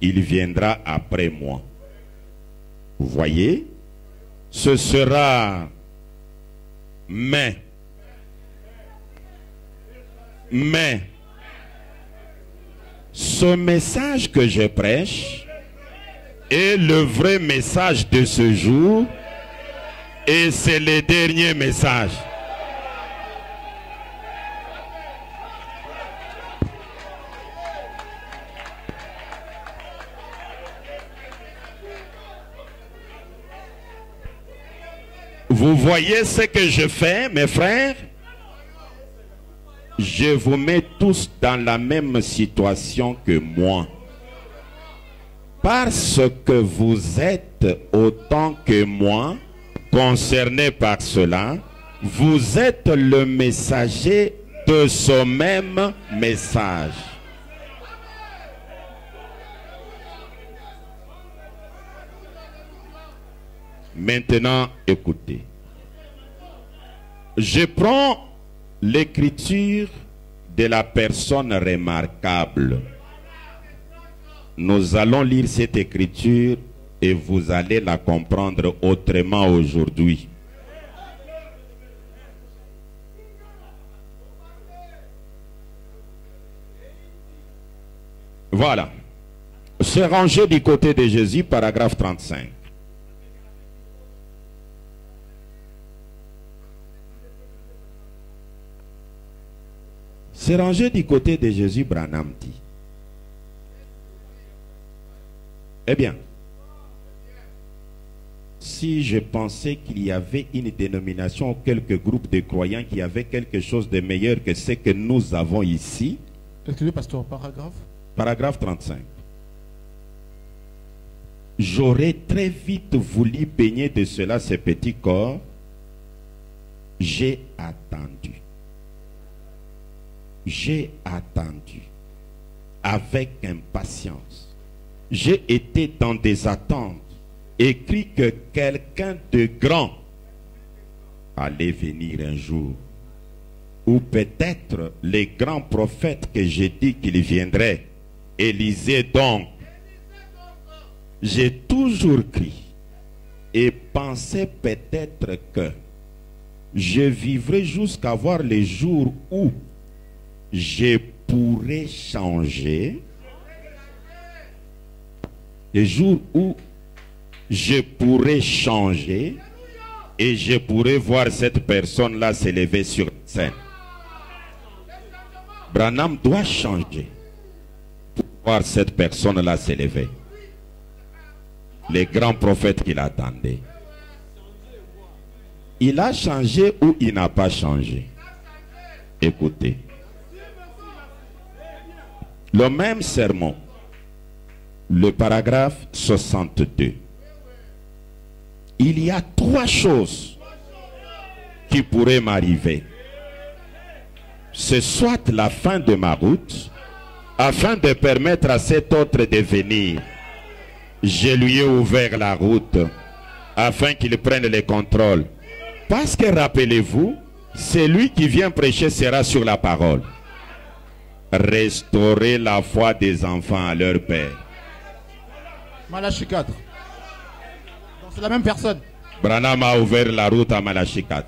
il viendra après moi. Vous voyez? Ce sera mais ce message que je prêche est le vrai message de ce jour et c'est le dernier message. Vous voyez ce que je fais, mes frères? Je vous mets tous dans la même situation que moi. Parce que vous êtes autant que moi concernés par cela, vous êtes le messager de ce même message. Maintenant, écoutez. Je prends l'écriture de la personne remarquable. Nous allons lire cette écriture et vous allez la comprendre autrement aujourd'hui. Voilà. C'est rangé du côté de Jésus, paragraphe 35. C'est rangé du côté de Jésus, Branham dit. Eh bien, si je pensais qu'il y avait une dénomination ou quelques groupes de croyants qui avaient quelque chose de meilleur que ce que nous avons ici. Excusez, pasteur, paragraphe. Paragraphe 35. J'aurais très vite voulu baigner de cela ce petit corps. J'ai attendu. J'ai attendu avec impatience. J'ai été dans des attentes et cru que quelqu'un de grand allait venir un jour. ou peut-être les grands prophètes que j'ai dit qu'ils viendraient. Élisez donc. J'ai toujours cru et pensé peut-être que je vivrai jusqu'à voir les jours où je pourrai changer. Les jours où je pourrai changer et je pourrai voir cette personne-là s'élever sur la scène. Branham doit changer pour voir cette personne-là s'élever. Les grands prophètes qu'il attendait. Il a changé ou il n'a pas changé? Écoutez. Le même sermon, le paragraphe 62. Il y a 3 choses qui pourraient m'arriver. C'est soit la fin de ma route, afin de permettre à cet autre de venir. Je lui ai ouvert la route, afin qu'il prenne le contrôle. Parce que rappelez-vous, celui qui vient prêcher sera sur la parole. Restaurer la foi des enfants à leur père. Malachie 4. Donc c'est la même personne. Branham a ouvert la route à Malachie 4.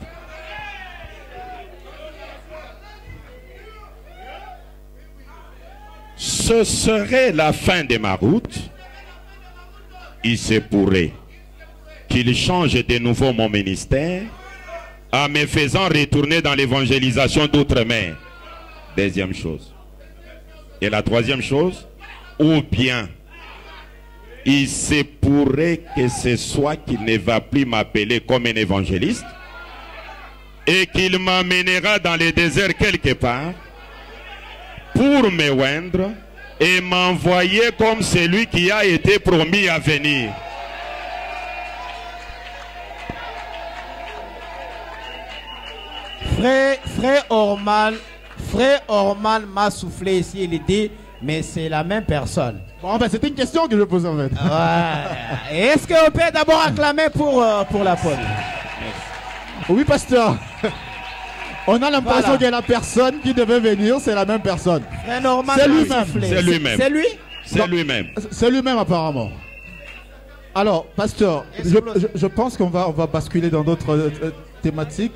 Ce serait la fin de ma route. Il se pourrait qu'il change de nouveau mon ministère en me faisant retourner dans l'évangélisation d'outre-mer. Deuxième chose. Et la troisième chose, ou bien il se pourrait que ce soit qu'il ne va plus m'appeler comme un évangéliste et qu'il m'amènera dans le désert quelque part pour me oindre et m'envoyer comme celui qui a été promis à venir. Frère Orman m'a soufflé ici, il dit, mais c'est la même personne. Bon, enfin, c'était une question que je pose en fait. Ouais. Est-ce qu'on peut d'abord acclamer pour l'apôtre? Oui, pasteur. On a l'impression Voilà. que la personne qui devait venir, c'est la même personne. Frère Norman C'est m'a lui-même. soufflé. C'est lui-même. C'est lui? C'est Non. lui-même. C'est lui-même apparemment. Alors, pasteur, je pense qu'on va basculer dans d'autres thématiques.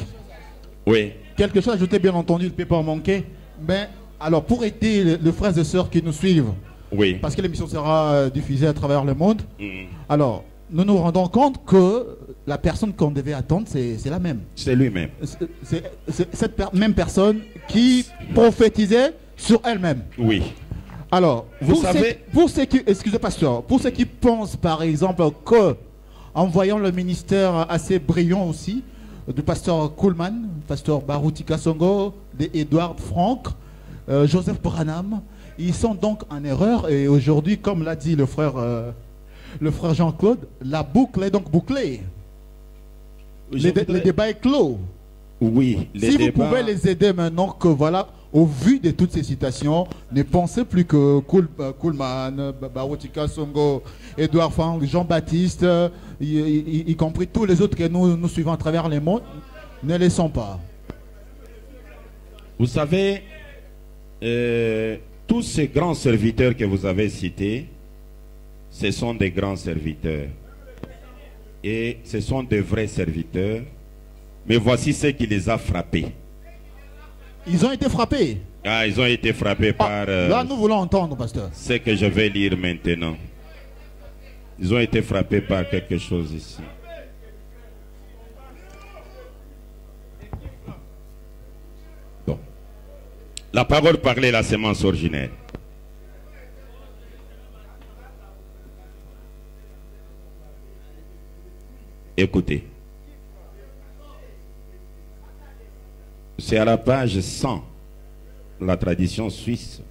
Oui. Quelque chose à ajouter, bien entendu, il ne peut pas en manquer. Mais alors, pour aider les frères et sœurs qui nous suivent, Oui. parce que l'émission sera diffusée à travers le monde, Mm. alors, nous nous rendons compte que la personne qu'on devait attendre, c'est la même. C'est lui-même. C'est cette même personne qui prophétisait sur elle-même. Oui. Alors, Vous pour savez- pour ceux qui, excusez pasteur, pour ceux qui pensent par exemple que, en voyant le ministère assez brillant aussi, du pasteur Kuhlman, pasteur Baruti Kasongo, d'Edward Frank, Joseph Branham, ils sont donc en erreur et aujourd'hui, comme l'a dit le frère Jean-Claude, la boucle est donc bouclée. Je Le voudrais- débat est clos. Oui. Les Si débats- vous pouvez les aider maintenant que voilà, au vu de toutes ces citations, ne pensez plus que Kuhlman, Baruti Songo, Edouard Frank, Jean-Baptiste, y compris tous les autres que nous suivons à travers les mondes, ne les sont pas. Vous savez, tous ces grands serviteurs que vous avez cités, ce sont des grands serviteurs. Et ce sont de vrais serviteurs. Mais voici ce qui les a frappés. Ils ont été frappés. Ah, ils ont été frappés par Là, nous voulons entendre, pasteur. ce que je vais lire maintenant. Ils ont été frappés par quelque chose ici. Bon. La parole parlait la sémence originelle. Écoutez. C'est à la page 100, la tradition suisse.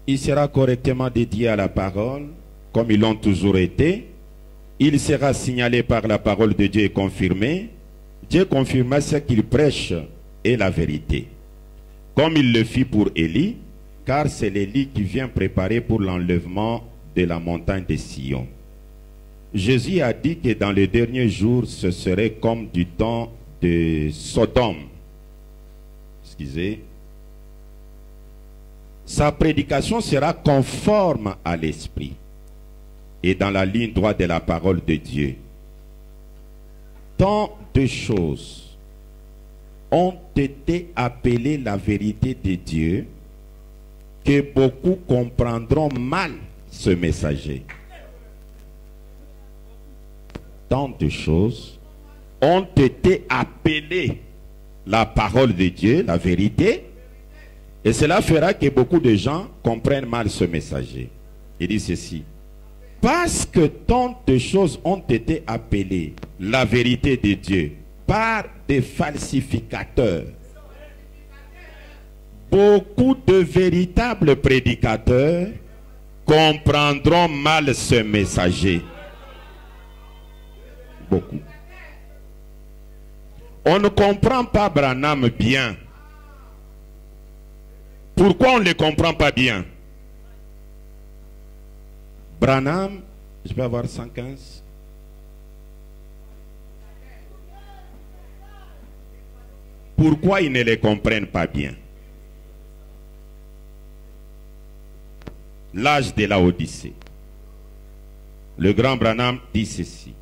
Il sera correctement dédié à la parole, comme ils l'ont toujours été. Il sera signalé par la parole de Dieu et confirmé. Dieu confirma ce qu'il prêche et la vérité. Comme il le fit pour Élie, car c'est l'Élie qui vient préparer pour l'enlèvement de la montagne de Sion. Jésus a dit que dans les derniers jours, ce serait comme du temps de Sodome, excusez, sa prédication sera conforme à l'esprit et dans la ligne droite de la parole de Dieu. Tant de choses ont été appelées la vérité de Dieu que beaucoup comprendront mal ce messager. Tant de choses ont été appelées la parole de Dieu, la vérité, et cela fera que beaucoup de gens comprennent mal ce messager. Il dit ceci: parce que tant de choses ont été appelées la vérité de Dieu par des falsificateurs, beaucoup de véritables prédicateurs comprendront mal ce messager. Beaucoup. On ne comprend pas Branham bien. Pourquoi on ne le comprend pas bien? Branham, je peux avoir 115. Pourquoi ils ne les comprennent pas bien? L'âge de la Odyssée. Le grand Branham dit ceci.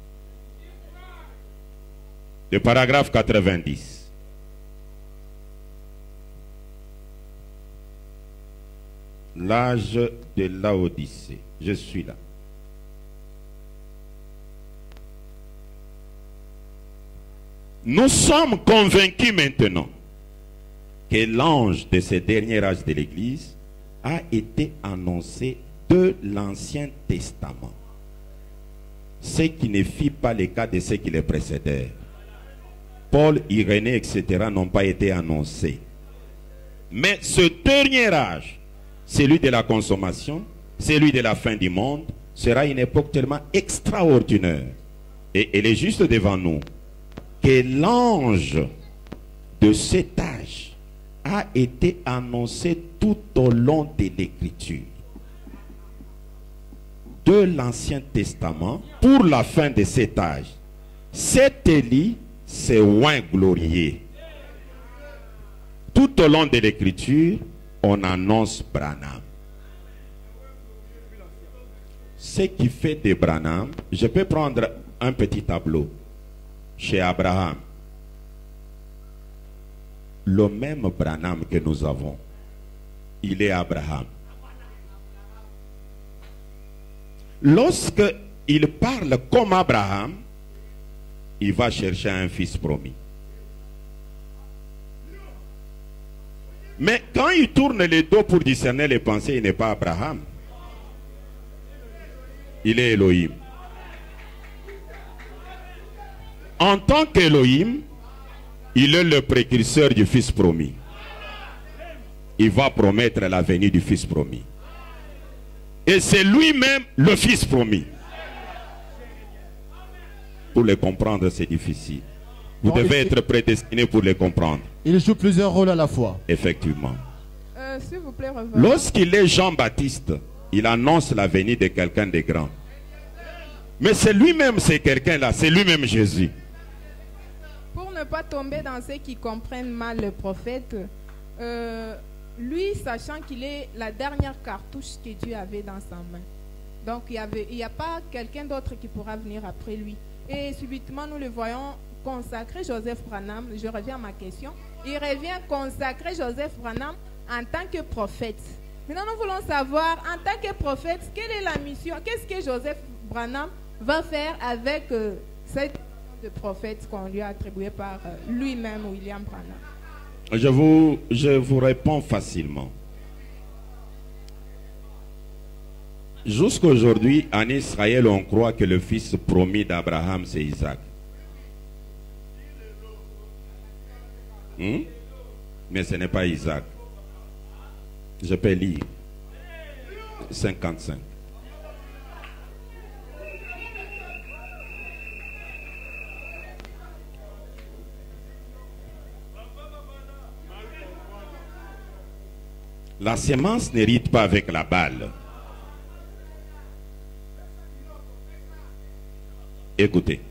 Le paragraphe 90. L'âge de la Odyssée. Je suis là. Nous sommes convaincus maintenant que l'ange de ce dernier âge de l'Église a été annoncé de l'Ancien Testament, ce qui ne fit pas le cas de ceux qui les précédèrent. Paul, Irénée, etc. n'ont pas été annoncés. Mais ce dernier âge, celui de la consommation, celui de la fin du monde, sera une époque tellement extraordinaire. Et elle est juste devant nous. Que l'ange de cet âge a été annoncé tout au long de l'Écriture. De l'Ancien Testament pour la fin de cet âge. Cet Élie, c'est oint glorieux. Tout au long de l'Écriture, on annonce Branham. Ce qui fait de Branham, je peux prendre un petit tableau. Chez Abraham, le même Branham que nous avons, il est Abraham. Lorsque il parle comme Abraham, il va chercher un fils promis. Mais quand il tourne les dos pour discerner les pensées, il n'est pas Abraham. Il est Elohim. En tant qu'Elohim, il est le précurseur du fils promis. Il va promettre la venue du fils promis. Et c'est lui-même le fils promis. Pour le comprendre, c'est difficile. Vous devez être prédestiné pour le comprendre. Il joue plusieurs rôles à la fois. Effectivement. S'il vous plaît, revenez. Lorsqu'il est Jean-Baptiste, il annonce la venue de quelqu'un de grand. Mais c'est lui-même, c'est quelqu'un-là, c'est lui-même Jésus. Pour ne pas tomber dans ceux qui comprennent mal le prophète, lui, sachant qu'il est la dernière cartouche que Dieu avait dans sa main. Donc, il n'y a pas quelqu'un d'autre qui pourra venir après lui. Et subitement, nous le voyons consacrer Joseph Branham. Je reviens à ma question. Il revient consacrer Joseph Branham en tant que prophète. Maintenant, nous voulons savoir, en tant que prophète, quelle est la mission? Qu'est-ce que Joseph Branham va faire avec cette de prophète qu'on lui a attribué par lui-même, William Branham? Je vous réponds facilement. Jusqu'aujourd'hui, en Israël, on croit que le fils promis d'Abraham, c'est Isaac. Mais ce n'est pas Isaac. Je peux lire. 55. La semence n'hérite pas avec la balle. Écoutez.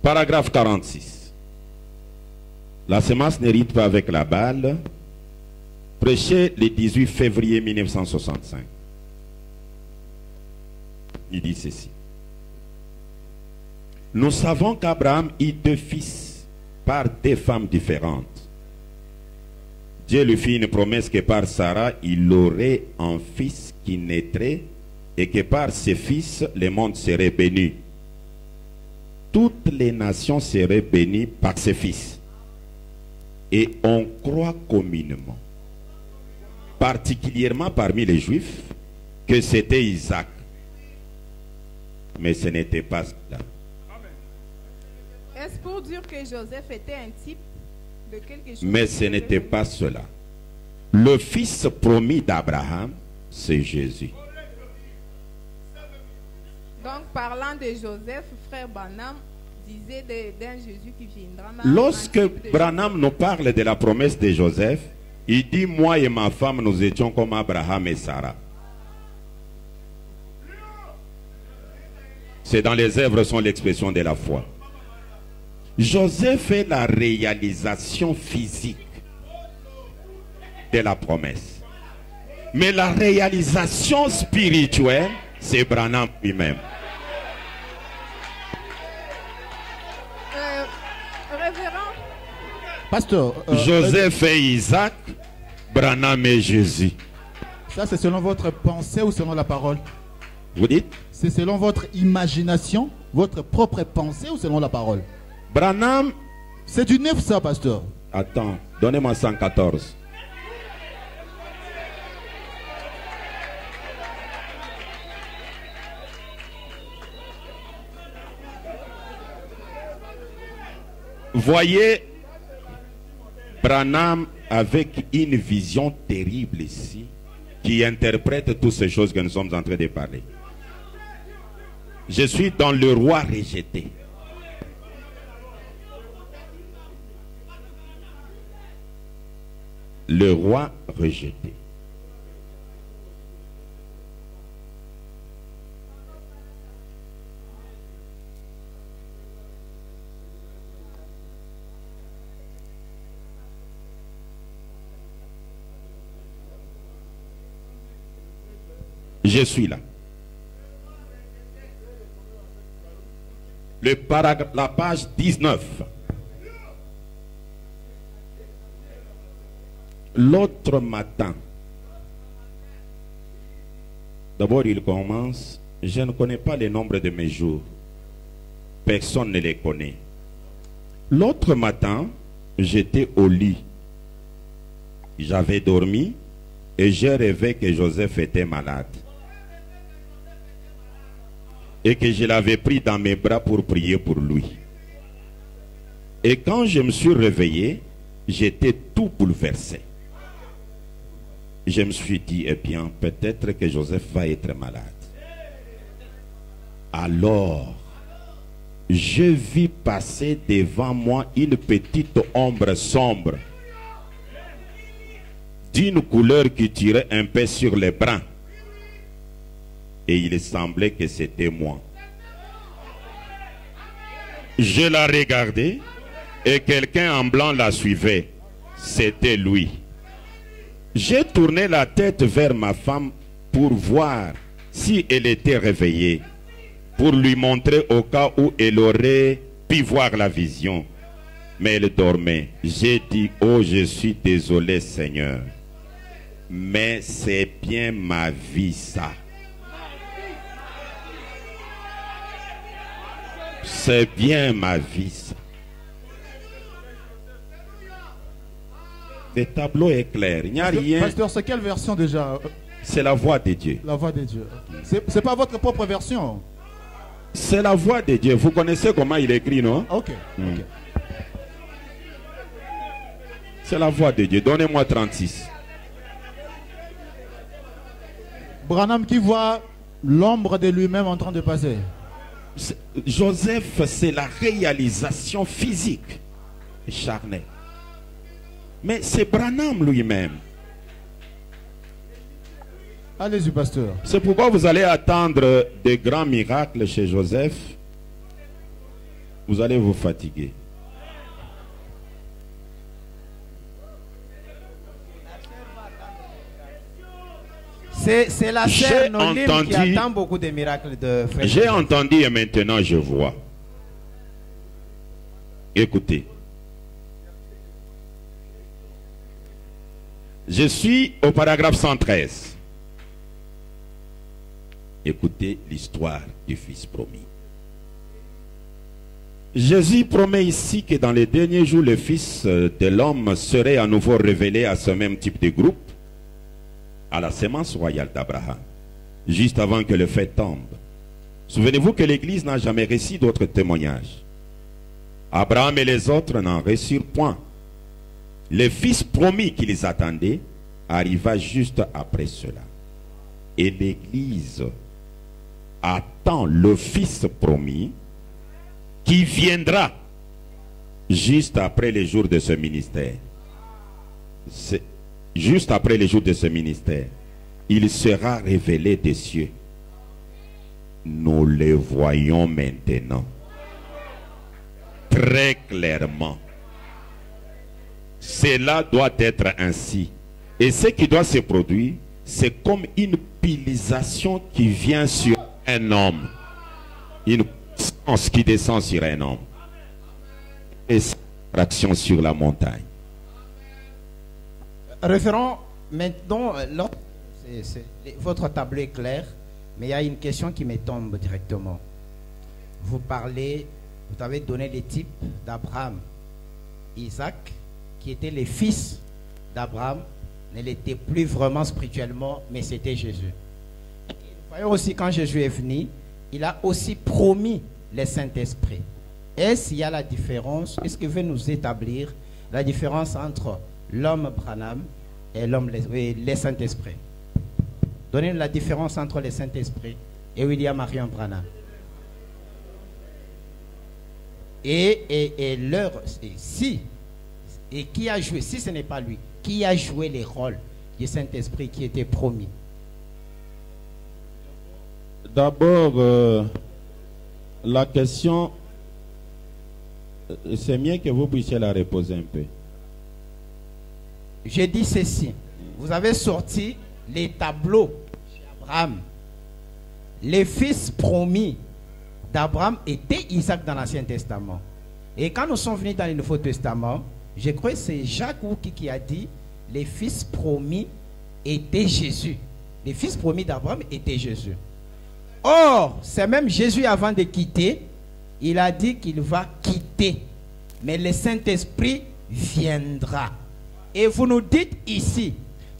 Paragraphe 46. La semence n'hérite pas avec la balle. Prêché le 18 février 1965. Il dit ceci. Nous savons qu'Abraham eut 2 fils par 2 femmes différentes. Dieu lui fit une promesse que par Sarah, il aurait un fils qui naîtrait et que par ses fils, le monde serait béni. Toutes les nations seraient bénies par ses fils. Et on croit communément, particulièrement parmi les Juifs, que c'était Isaac. Mais ce n'était pas cela. Est-ce pour dire que Joseph était un type de quelque chose? Mais ce n'était pas cela. Le fils promis d'Abraham, c'est Jésus. Donc, parlant de Joseph, frère Branham disait d'un Jésus qui viendra. Lorsque Branham nous parle de la promesse de Joseph, il dit, moi et ma femme, nous étions comme Abraham et Sarah. C'est dans les œuvres sont l'expression de la foi. Joseph est la réalisation physique de la promesse. Mais la réalisation spirituelle, c'est Branham lui-même. Révérend. Pasteur. Joseph et Isaac, Branham et Jésus. Ça, c'est selon votre pensée ou selon la parole? Vous dites? C'est selon votre imagination, votre propre pensée ou selon la parole? Branham. C'est du neuf, ça, pasteur. Attends, donnez-moi 114. Voyez, Branham avec une vision terrible ici, qui interprète toutes ces choses que nous sommes en train de parler. Je suis dans le roi rejeté. Le roi rejeté. Je suis là. La page 19. L'autre matin. D'abord, il commence. Je ne connais pas le nombre de mes jours. Personne ne les connaît. L'autre matin, j'étais au lit. J'avais dormi et j'ai rêvé que Joseph était malade. Et que je l'avais pris dans mes bras pour prier pour lui. Et quand je me suis réveillé, j'étais tout bouleversé. Je me suis dit, eh bien, peut-être que Joseph va être malade. Alors, je vis passer devant moi une petite ombre sombre, d'une couleur qui tirait un peu sur les brins. Et il semblait que c'était moi. Je la regardais et quelqu'un en blanc la suivait. C'était lui. J'ai tourné la tête vers ma femme pour voir si elle était réveillée, pour lui montrer au cas où elle aurait pu voir la vision. Mais elle dormait. J'ai dit, oh, je suis désolé, Seigneur. Mais c'est bien ma vie, ça. C'est bien ma vie, ça. Le tableau est clair. Il n'y a rien. Pasteur, c'est quelle version déjà? C'est la voix de Dieu. La voix de Dieu. C'est pas votre propre version? C'est la voix de Dieu. Vous connaissez comment il écrit, non? Ok. Ok. C'est la voix de Dieu. Donnez-moi 36. Branham qui voit l'ombre de lui-même en train de passer. Joseph, c'est la réalisation physique et charnelle. Mais c'est Branham lui-même. Allez-y, pasteur. C'est pourquoi vous allez attendre des grands miracles chez Joseph. Vous allez vous fatiguer. C'est la sœur J'ai Nolim qui entendu- attend beaucoup de miracles de frère. J'ai entendu et maintenant je vois. Écoutez. Je suis au paragraphe 113. Écoutez l'histoire du Fils promis. Jésus promet ici que dans les derniers jours, le Fils de l'homme serait à nouveau révélé à ce même type de groupe, à la sémence royale d'Abraham, juste avant que le fait tombe. Souvenez-vous que l'Église n'a jamais reçu d'autres témoignages. Abraham et les autres n'en reçurent point. Le Fils promis qu'ils attendaient arriva juste après cela. Et l'Église attend le Fils promis qui viendra juste après les jours de ce ministère. C'est juste après les jours de ce ministère. Il sera révélé des cieux. Nous le voyons maintenant. Très clairement. Cela doit être ainsi. Et ce qui doit se produire, c'est comme une pilisation qui vient sur un homme. Une puissance qui descend sur un homme. Et c'est une action sur la montagne. Référent, maintenant, votre tableau est clair, mais il y a une question qui me tombe directement. Vous avez donné les types d'Abraham. Isaac, qui était le fils d'Abraham, ne l'était plus vraiment spirituellement, mais c'était Jésus. Nous voyons aussi quand Jésus est venu, il a aussi promis le Saint-Esprit. Est-ce qu'il y a la différence? Est-ce qu'il veut nous établir la différence entre l'homme Branham et l'homme le Saint-Esprit? Donnez-nous la différence entre le Saint-Esprit et William Marion Branham. Et leur, si, et qui a joué, si ce n'est pas lui, qui a joué les rôles du Saint-Esprit qui était promis? D'abord, la question, c'est mieux que vous puissiez la reposer un peu. J'ai dit ceci. Vous avez sorti les tableaux d'Abraham. Les fils promis d'Abraham étaient Isaac dans l'Ancien Testament. Et quand nous sommes venus dans le Nouveau Testament, je crois que c'est Jacques qui a dit les fils promis étaient Jésus. Les fils promis d'Abraham étaient Jésus. Or, c'est même Jésus avant de quitter, il a dit qu'il va quitter. Mais le Saint-Esprit viendra. Et vous nous dites ici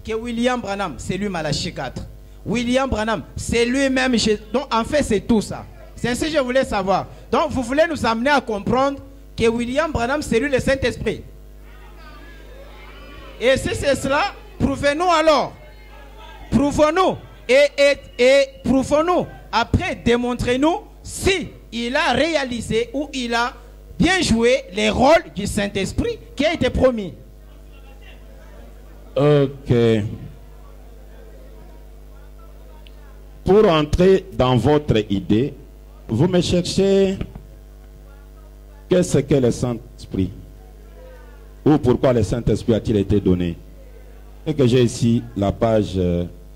que William Branham, c'est lui Malachie 4. William Branham, c'est lui-même Jésus. Donc en fait, c'est tout ça. C'est ainsi que je voulais savoir. Donc vous voulez nous amener à comprendre que William Branham, c'est lui le Saint-Esprit. Et si c'est cela, prouvez-nous alors. Prouvons-nous. Et prouvons-nous. Après, démontrez-nous si il a réalisé ou il a bien joué les rôles du Saint-Esprit qui a été promis. Ok. Pour entrer dans votre idée, vous me cherchez qu'est-ce que le Saint-Esprit? Ou pourquoi le Saint-Esprit a-t-il été donné? Et que j'ai ici, la page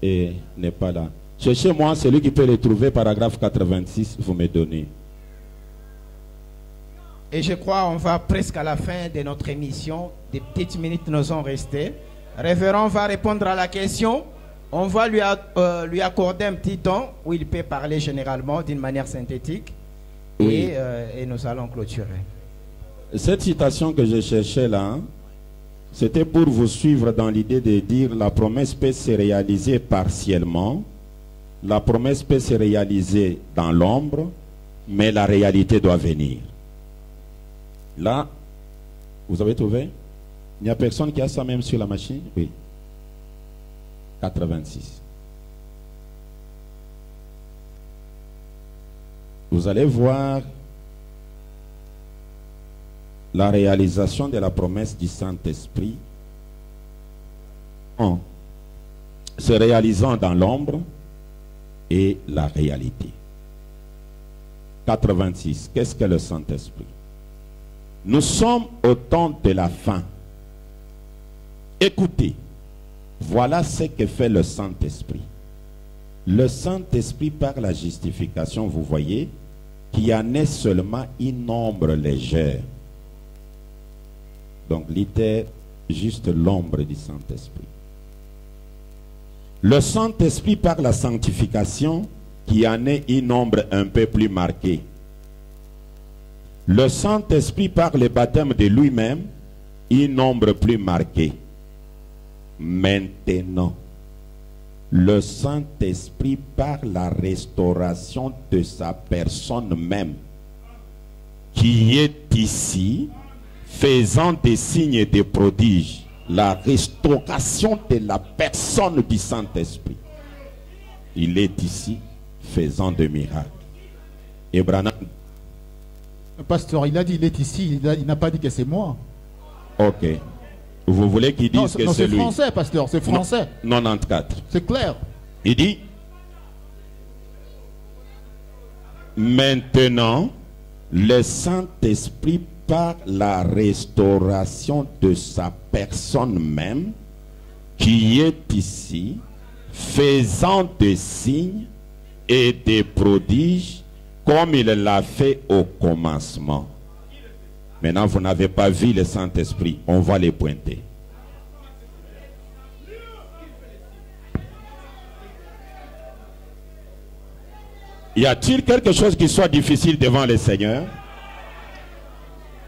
n'est pas là. Cherchez-moi celui qui peut le trouver, paragraphe 86, vous me donnez. Et je crois qu'on va presque à la fin de notre émission. Des petites minutes nous sont restées. Révérend va répondre à la question. On va lui accorder un petit temps où il peut parler généralement d'une manière synthétique. Oui. Et nous allons clôturer. Cette citation que je cherchais là, c'était pour vous suivre dans l'idée de dire la promesse peut se réaliser partiellement. La promesse peut se réaliser dans l'ombre, mais la réalité doit venir. Là, vous avez trouvé? Il n'y a personne qui a ça même sur la machine? Oui. 86. Vous allez voir la réalisation de la promesse du Saint-Esprit en se réalisant dans l'ombre et la réalité. 86. Qu'est-ce que le Saint-Esprit? Nous sommes au temps de la fin. Écoutez, voilà ce que fait le Saint-Esprit. Le Saint-Esprit, par la justification, vous voyez, qui en est seulement une ombre légère. Donc, l'idée, juste l'ombre du Saint-Esprit. Le Saint-Esprit, par la sanctification, qui en est une ombre un peu plus marquée. Le Saint-Esprit, par le baptême de lui-même, une ombre plus marquée. Maintenant, le Saint-Esprit, par la restauration de sa personne même, qui est ici, faisant des signes et des prodiges, la restauration de la personne du Saint-Esprit. Il est ici, faisant des miracles. Et Branham, Pasteur, il a dit il est ici, il n'a pas dit que c'est moi. ok. Vous voulez qu'il dise que c'est lui? C'est français, pasteur, c'est français. 94. C'est clair. Il dit, maintenant, le Saint-Esprit, par la restauration de sa personne même, qui est ici, faisant des signes et des prodiges, comme il l'a fait au commencement. Maintenant, vous n'avez pas vu le Saint-Esprit. On va les pointer. Y a-t-il quelque chose qui soit difficile devant le Seigneur?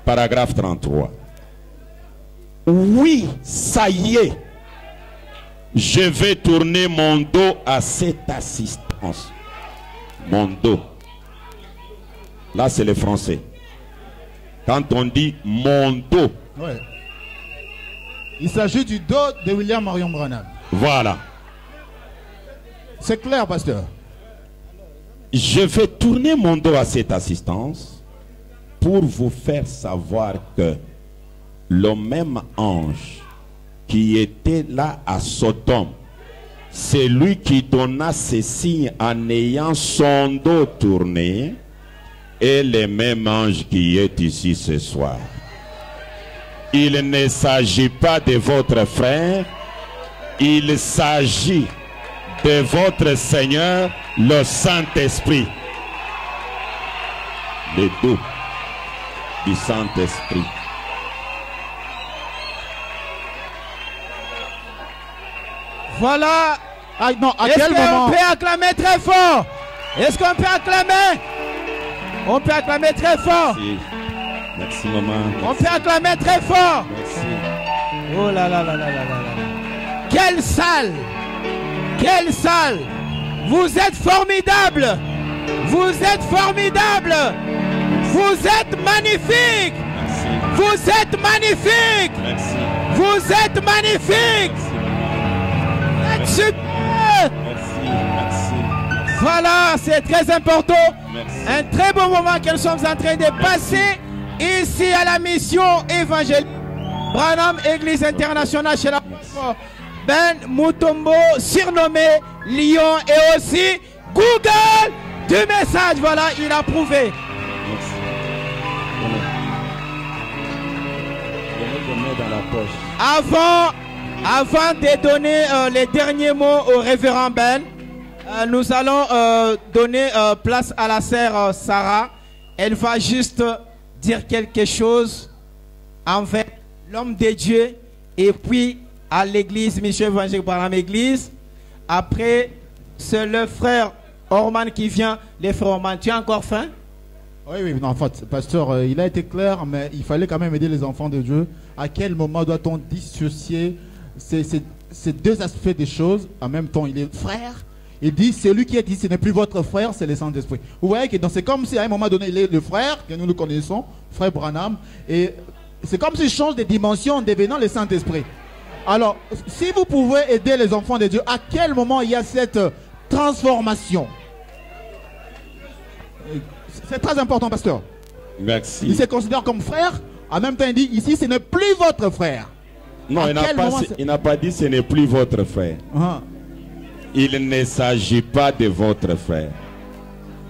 Paragraphe 33. Oui, ça y est. Je vais tourner mon dos à cette assistance. Mon dos. Là, c'est le français. Quand on dit mon dos. Ouais. Il s'agit du dos de William Marion Branham. Voilà. C'est clair, pasteur. Je vais tourner mon dos à cette assistance pour vous faire savoir que le même ange qui était là à Sodome, c'est lui qui donna ces signes en ayant son dos tourné, et le même ange qui est ici ce soir. Il ne s'agit pas de votre frère, il s'agit de votre Seigneur, le Saint-Esprit. Le dos du Saint-Esprit. Voilà. Ah, non, à Est-ce quel moment? qu'on peut acclamer très fort? Est-ce qu'on peut acclamer? On peut acclamer très fort. Merci. Merci, maman. On peut acclamer très fort. Merci. Oh là là là là là là là. Quelle salle! Quelle salle! Vous êtes formidable! Vous êtes formidable! Vous êtes magnifique! Merci. Vous êtes magnifique! Merci. Vous êtes magnifique! Vous êtes super! Merci. Merci. Voilà, c'est très important. Merci. Un très bon moment que nous sommes en train de passer ici à la mission évangélique Branham Église internationale chez la Ben Mutombo, surnommé Lion, et aussi Google du message. Voilà, il a prouvé. Merci. Donnez dans la poche. Avant de donner les derniers mots au révérend Ben, nous allons donner place à la sœur Sarah. Elle va juste dire quelque chose envers l'homme de Dieu et puis à l'église, Mission Évangélique Branham Église. Après, c'est le frère Orman qui vient. Les frères Orman, tu as encore faim? Oui, oui, non, en fait, pasteur, il a été clair, mais il fallait quand même aider les enfants de Dieu. À quel moment doit-on dissocier ces deux aspects des choses? En même temps, il est frère. Il dit, celui qui est dit, ce n'est plus votre frère, c'est le Saint-Esprit. Vous voyez que c'est comme si à un moment donné, il est le frère, que nous le connaissons, frère Branham, et c'est comme s'il change de dimension en devenant le Saint-Esprit. Alors, si vous pouvez aider les enfants de Dieu, à quel moment il y a cette transformation? C'est très important, pasteur. Merci. Il se considère comme frère, en même temps il dit, ici ce n'est plus votre frère. Non, il n'a pas dit ce n'est plus votre frère. Il ne s'agit pas de votre frère.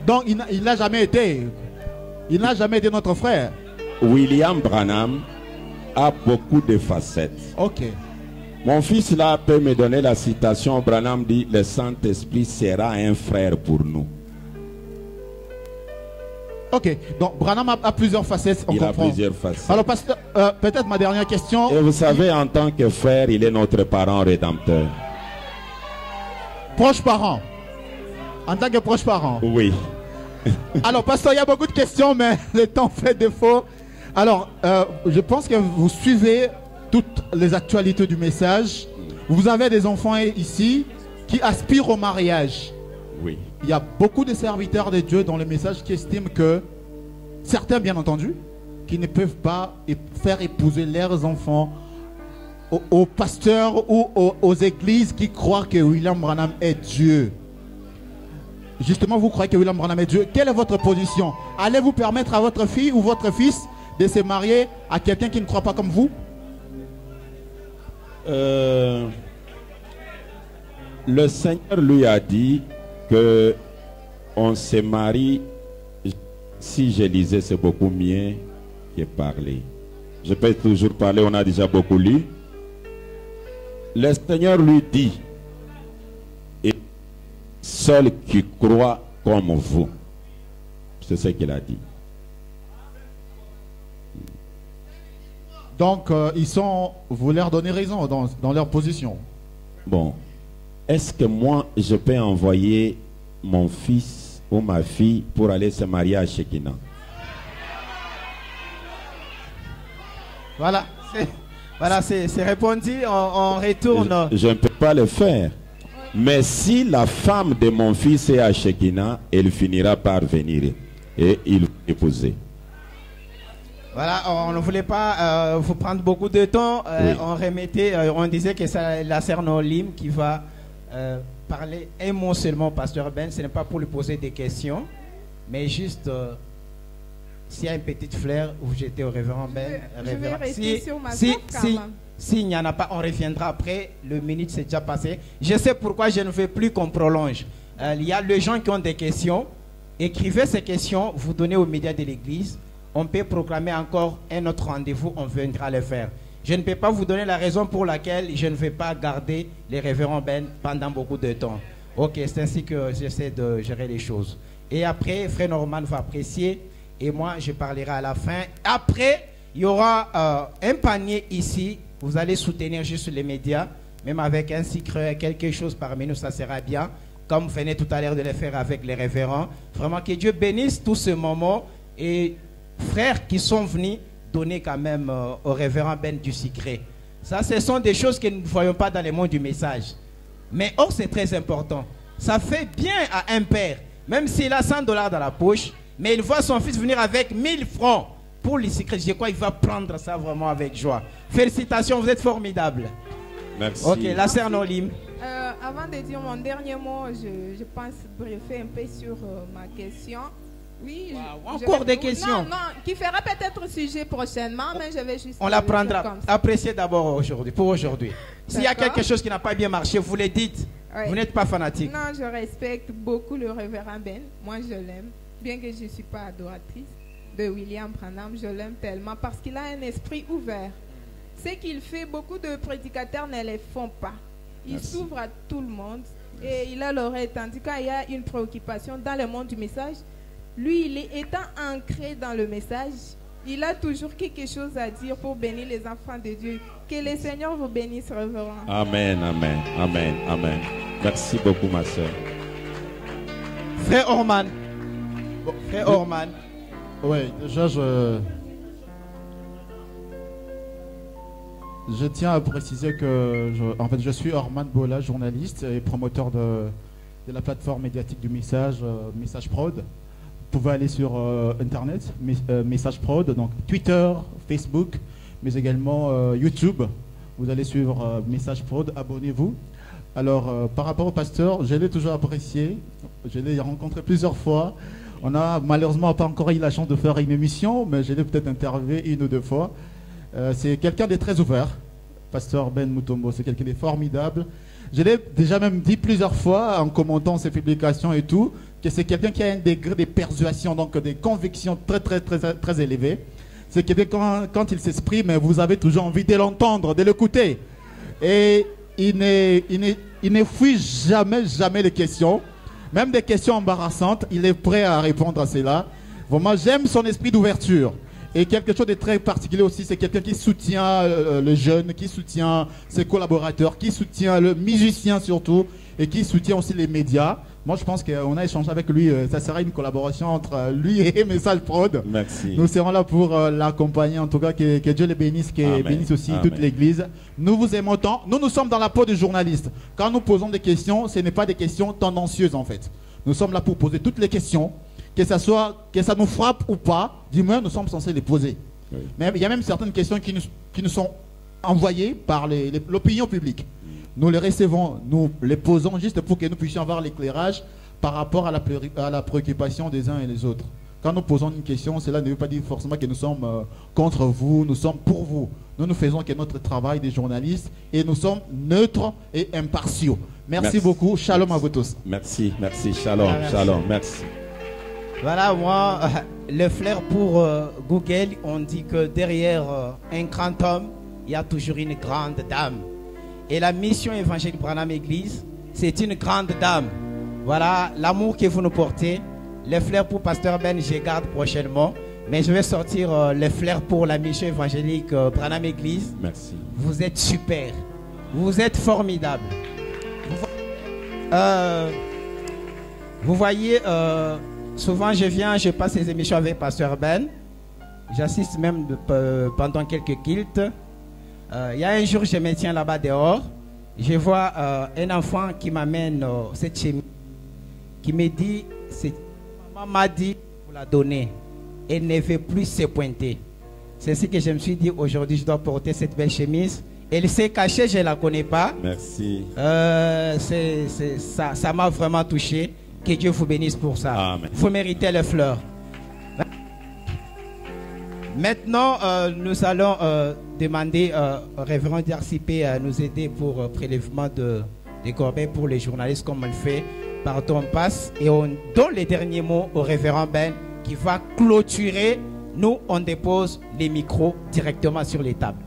Donc il n'a jamais été. Il n'a jamais été notre frère. William Branham a beaucoup de facettes. Ok. Mon fils là peut me donner la citation. Branham dit: le Saint-Esprit sera un frère pour nous. Ok. Donc Branham a plusieurs facettes. On Il a comprend. plusieurs facettes. Alors, pasteur, peut-être ma dernière question. Et vous savez, en tant que frère, il est notre parent rédempteur. Proche parent. En tant que proche parent. Oui. Alors, pasteur, il y a beaucoup de questions, mais le temps fait défaut. Alors, je pense que vous suivez toutes les actualités du message. Vous avez des enfants ici qui aspirent au mariage. Oui. Il y a beaucoup de serviteurs de Dieu dans le message qui estiment que certains, bien entendu, qui ne peuvent pas faire épouser leurs enfants aux pasteurs ou aux églises qui croient que William Branham est Dieu. Justement, vous croyez que William Branham est Dieu. Quelle est votre position? Allez-vous permettre à votre fille ou votre fils de se marier à quelqu'un qui ne croit pas comme vous? Le Seigneur lui a dit que on se marie. Si je lisais, c'est beaucoup mieux que parler. Je peux toujours parler, on a déjà beaucoup lu. Le Seigneur lui dit: et seul qui croit comme vous. C'est ce qu'il a dit. Donc, vous leur donnez raison dans leur position. Bon, est-ce que moi, je peux envoyer mon fils ou ma fille pour aller se marier à Shekinah? Voilà, c'est répondu. On retourne. Je ne peux pas le faire. Mais si la femme de mon fils est à Shekinah, elle finira par venir et il va épouser. Voilà, on ne voulait pas vous prendre beaucoup de temps. Oui. On disait que c'est la sœur Nolim qui va parler un mot seulement, pasteur Ben. Ce n'est pas pour lui poser des questions, mais juste s'il y a une petite fleur, vous jetez au révérend Ben. Je vais rester sur ma soeur quand même. S'il n'y en a pas, on reviendra après. Le minute s'est déjà passé. Je sais pourquoi je ne veux plus qu'on prolonge. Il y a les gens qui ont des questions. Écrivez ces questions, vous donnez aux médias de l'église. On peut proclamer encore un autre rendez-vous, on viendra le faire. Je ne peux pas vous donner la raison pour laquelle je ne vais pas garder les révérends Ben pendant beaucoup de temps. Ok, c'est ainsi que j'essaie de gérer les choses. Et après, Frère Norman va apprécier et moi, je parlerai à la fin. Après, il y aura un panier ici. Vous allez soutenir juste les médias, même avec un secret, quelque chose parmi nous, ça sera bien. Comme vous venez tout à l'heure de le faire avec les révérends. Vraiment, que Dieu bénisse tout ce moment. Et frères qui sont venus donner quand même au révérend Ben du secret. Ça, ce sont des choses que nous ne voyons pas dans le monde du message. Mais or, c'est très important. Ça fait bien à un père, même s'il a $100 dans la poche, mais il voit son fils venir avec 1000 francs pour le secret. Je crois qu'il va prendre ça vraiment avec joie. Félicitations, vous êtes formidables. Merci. Ok, la sœur Nolim. Avant de dire mon dernier mot, je pense briefer un peu sur ma question. Oui, encore des questions. Non, qui fera peut-être sujet prochainement, mais je vais juste... On la prendra. Appréciez d'abord aujourd'hui, pour aujourd'hui. S'il y a quelque chose qui n'a pas bien marché, vous le dites. Oui. Vous n'êtes pas fanatique. Non, je respecte beaucoup le révérend Ben. Moi, je l'aime. Bien que je ne suis pas adoratrice de William Branham, je l'aime tellement parce qu'il a un esprit ouvert. Ce qu'il fait, beaucoup de prédicateurs ne le font pas. Il s'ouvre à tout le monde et il a l'oreille. Tandis qu'il y a une préoccupation dans le monde du message, lui, étant ancré dans le message, il a toujours quelque chose à dire pour bénir les enfants de Dieu. Que le Seigneur vous bénisse, révérend. Amen, amen, amen, amen. Merci beaucoup, ma soeur. Frère Orman. Frère Orman. Oui, déjà, je tiens à préciser que je suis Orman Bola, journaliste et promoteur de la plateforme médiatique du message, Message Prod. Vous pouvez aller sur Internet, Message Prod, donc Twitter, Facebook, mais également YouTube. Vous allez suivre Message Prod, abonnez-vous. Alors, par rapport au pasteur, je l'ai toujours apprécié. Je l'ai rencontré plusieurs fois. On n'a malheureusement pas encore eu la chance de faire une émission, mais je l'ai peut-être interviewé une ou deux fois. C'est quelqu'un de très ouvert, pasteur Ben Mutombo. C'est quelqu'un de formidable. Je l'ai déjà même dit plusieurs fois en commentant ses publications et tout, que c'est quelqu'un qui a un degré de persuasion, donc des convictions très élevées. C'est quelqu'un quand il s'exprime, vous avez toujours envie de l'entendre, de l'écouter. Et il ne fuit jamais les questions. Même des questions embarrassantes, il est prêt à répondre à cela. Vraiment, j'aime son esprit d'ouverture. Et quelque chose de très particulier aussi, c'est quelqu'un qui soutient le jeune, qui soutient ses collaborateurs, qui soutient le musicien surtout, et qui soutient aussi les médias. Moi, je pense qu'on a échangé avec lui. Ça sera une collaboration entre lui et Message Prod. Merci. Nous serons là pour l'accompagner. En tout cas, que Dieu le bénisse, qu'il bénisse aussi toute l'Église. Nous vous aimons tant. Nous sommes dans la peau du journaliste. Quand nous posons des questions, ce n'est pas des questions tendancieuses en fait. Nous sommes là pour poser toutes les questions. Que ça nous frappe ou pas, du moins nous sommes censés les poser. Oui. Mais il y a même certaines questions qui nous sont envoyées par l'opinion publique. Nous les recevons, nous les posons juste pour que nous puissions avoir l'éclairage par rapport à la préoccupation des uns et des autres. Quand nous posons une question, cela ne veut pas dire forcément que nous sommes contre vous, nous sommes pour vous. Nous faisons que notre travail des journalistes et nous sommes neutres et impartiaux. Merci beaucoup. Shalom à vous tous. Merci. Shalom. Shalom. Merci. Voilà, moi, le flair pour Google, on dit que derrière un grand homme, il y a toujours une grande dame. Et la mission évangélique Branham Église, c'est une grande dame. Voilà, l'amour que vous nous portez. Les fleurs pour Pasteur Ben, je garde prochainement. Mais je vais sortir les fleurs pour la mission évangélique Branham Église. Merci. Vous êtes super. Vous êtes formidable. Vous voyez... souvent je passe les émissions avec Pasteur Ben. J'assiste même pendant quelques cultes. Il y a un jour, je me tiens là-bas dehors. Je vois un enfant qui m'amène cette chemise. Qui me dit, maman m'a dit, vous la donnez. Elle ne veut plus se pointer. C'est ce que je me suis dit, aujourd'hui je dois porter cette belle chemise. Elle s'est cachée, je ne la connais pas. Merci. Ça m'a vraiment touché. Que Dieu vous bénisse pour ça. Amen. Vous méritez les fleurs. Maintenant, nous allons demander au révérend Diarcipé à nous aider pour prélèvement des corbeilles pour les journalistes, comme on le fait par Tom Passe. Et on donne les derniers mots au révérend Ben qui va clôturer. Nous, on dépose les micros directement sur les tables.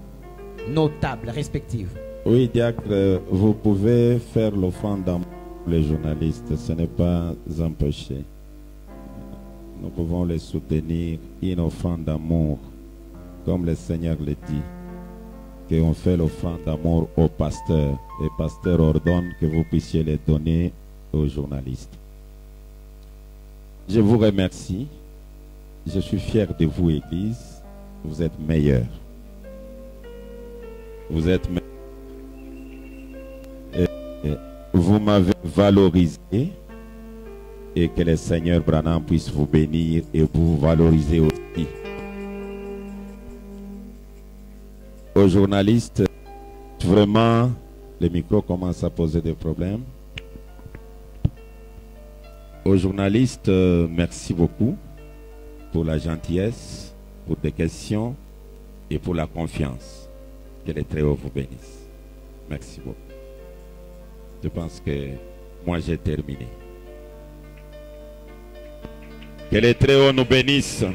Nos tables respectives. Oui, diacre, vous pouvez faire l'offrande d'amour. Les journalistes, ce n'est pas un péché. Nous pouvons les soutenir, une offrande d'amour, comme le Seigneur le dit, qu'on fait l'offrande d'amour au pasteur. Les pasteurs ordonnent que vous puissiez les donner aux journalistes. Je vous remercie. Je suis fier de vous, Église. Vous êtes meilleurs. Vous êtes meilleurs. Vous m'avez valorisé et que le Seigneur Branham puisse vous bénir et vous valoriser aussi. Aux journalistes, vraiment, les micros commencent à poser des problèmes. Aux journalistes, merci beaucoup pour la gentillesse, pour des questions et pour la confiance. Que les Très-Hauts vous bénissent. Merci beaucoup. Je pense que moi j'ai terminé. Que les Très-Hauts nous bénissent.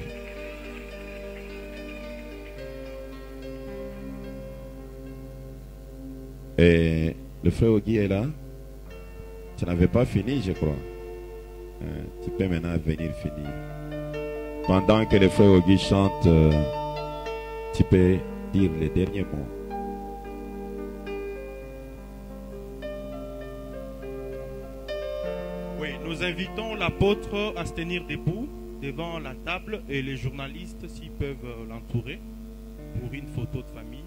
Et le frère Ogui est là. Tu n'avais pas fini, je crois. Tu peux maintenant venir finir. Pendant que le frère Ogui chante, tu peux dire les derniers mots. Oui, nous invitons l'apôtre à se tenir debout devant la table et les journalistes, s'ils peuvent l'entourer, pour une photo de famille.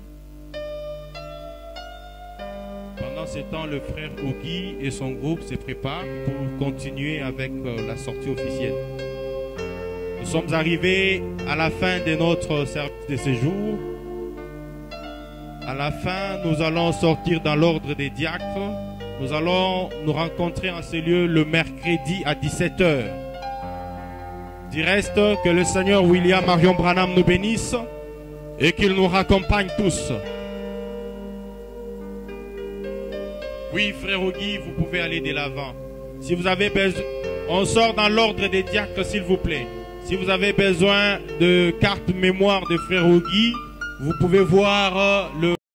Pendant ce temps, le frère Ogui et son groupe se préparent pour continuer avec la sortie officielle. Nous sommes arrivés à la fin de notre service de séjour. À la fin, nous allons sortir dans l'ordre des diacres. Nous allons nous rencontrer en ce lieu le mercredi à 17 h. Du reste, que le Seigneur William Marion Branham nous bénisse et qu'il nous raccompagne tous. Oui, frère Ogui, vous pouvez aller de l'avant. Si vous avez besoin, on sort dans l'ordre des diacres, s'il vous plaît. Si vous avez besoin de carte mémoire de frère Ogi, vous pouvez voir le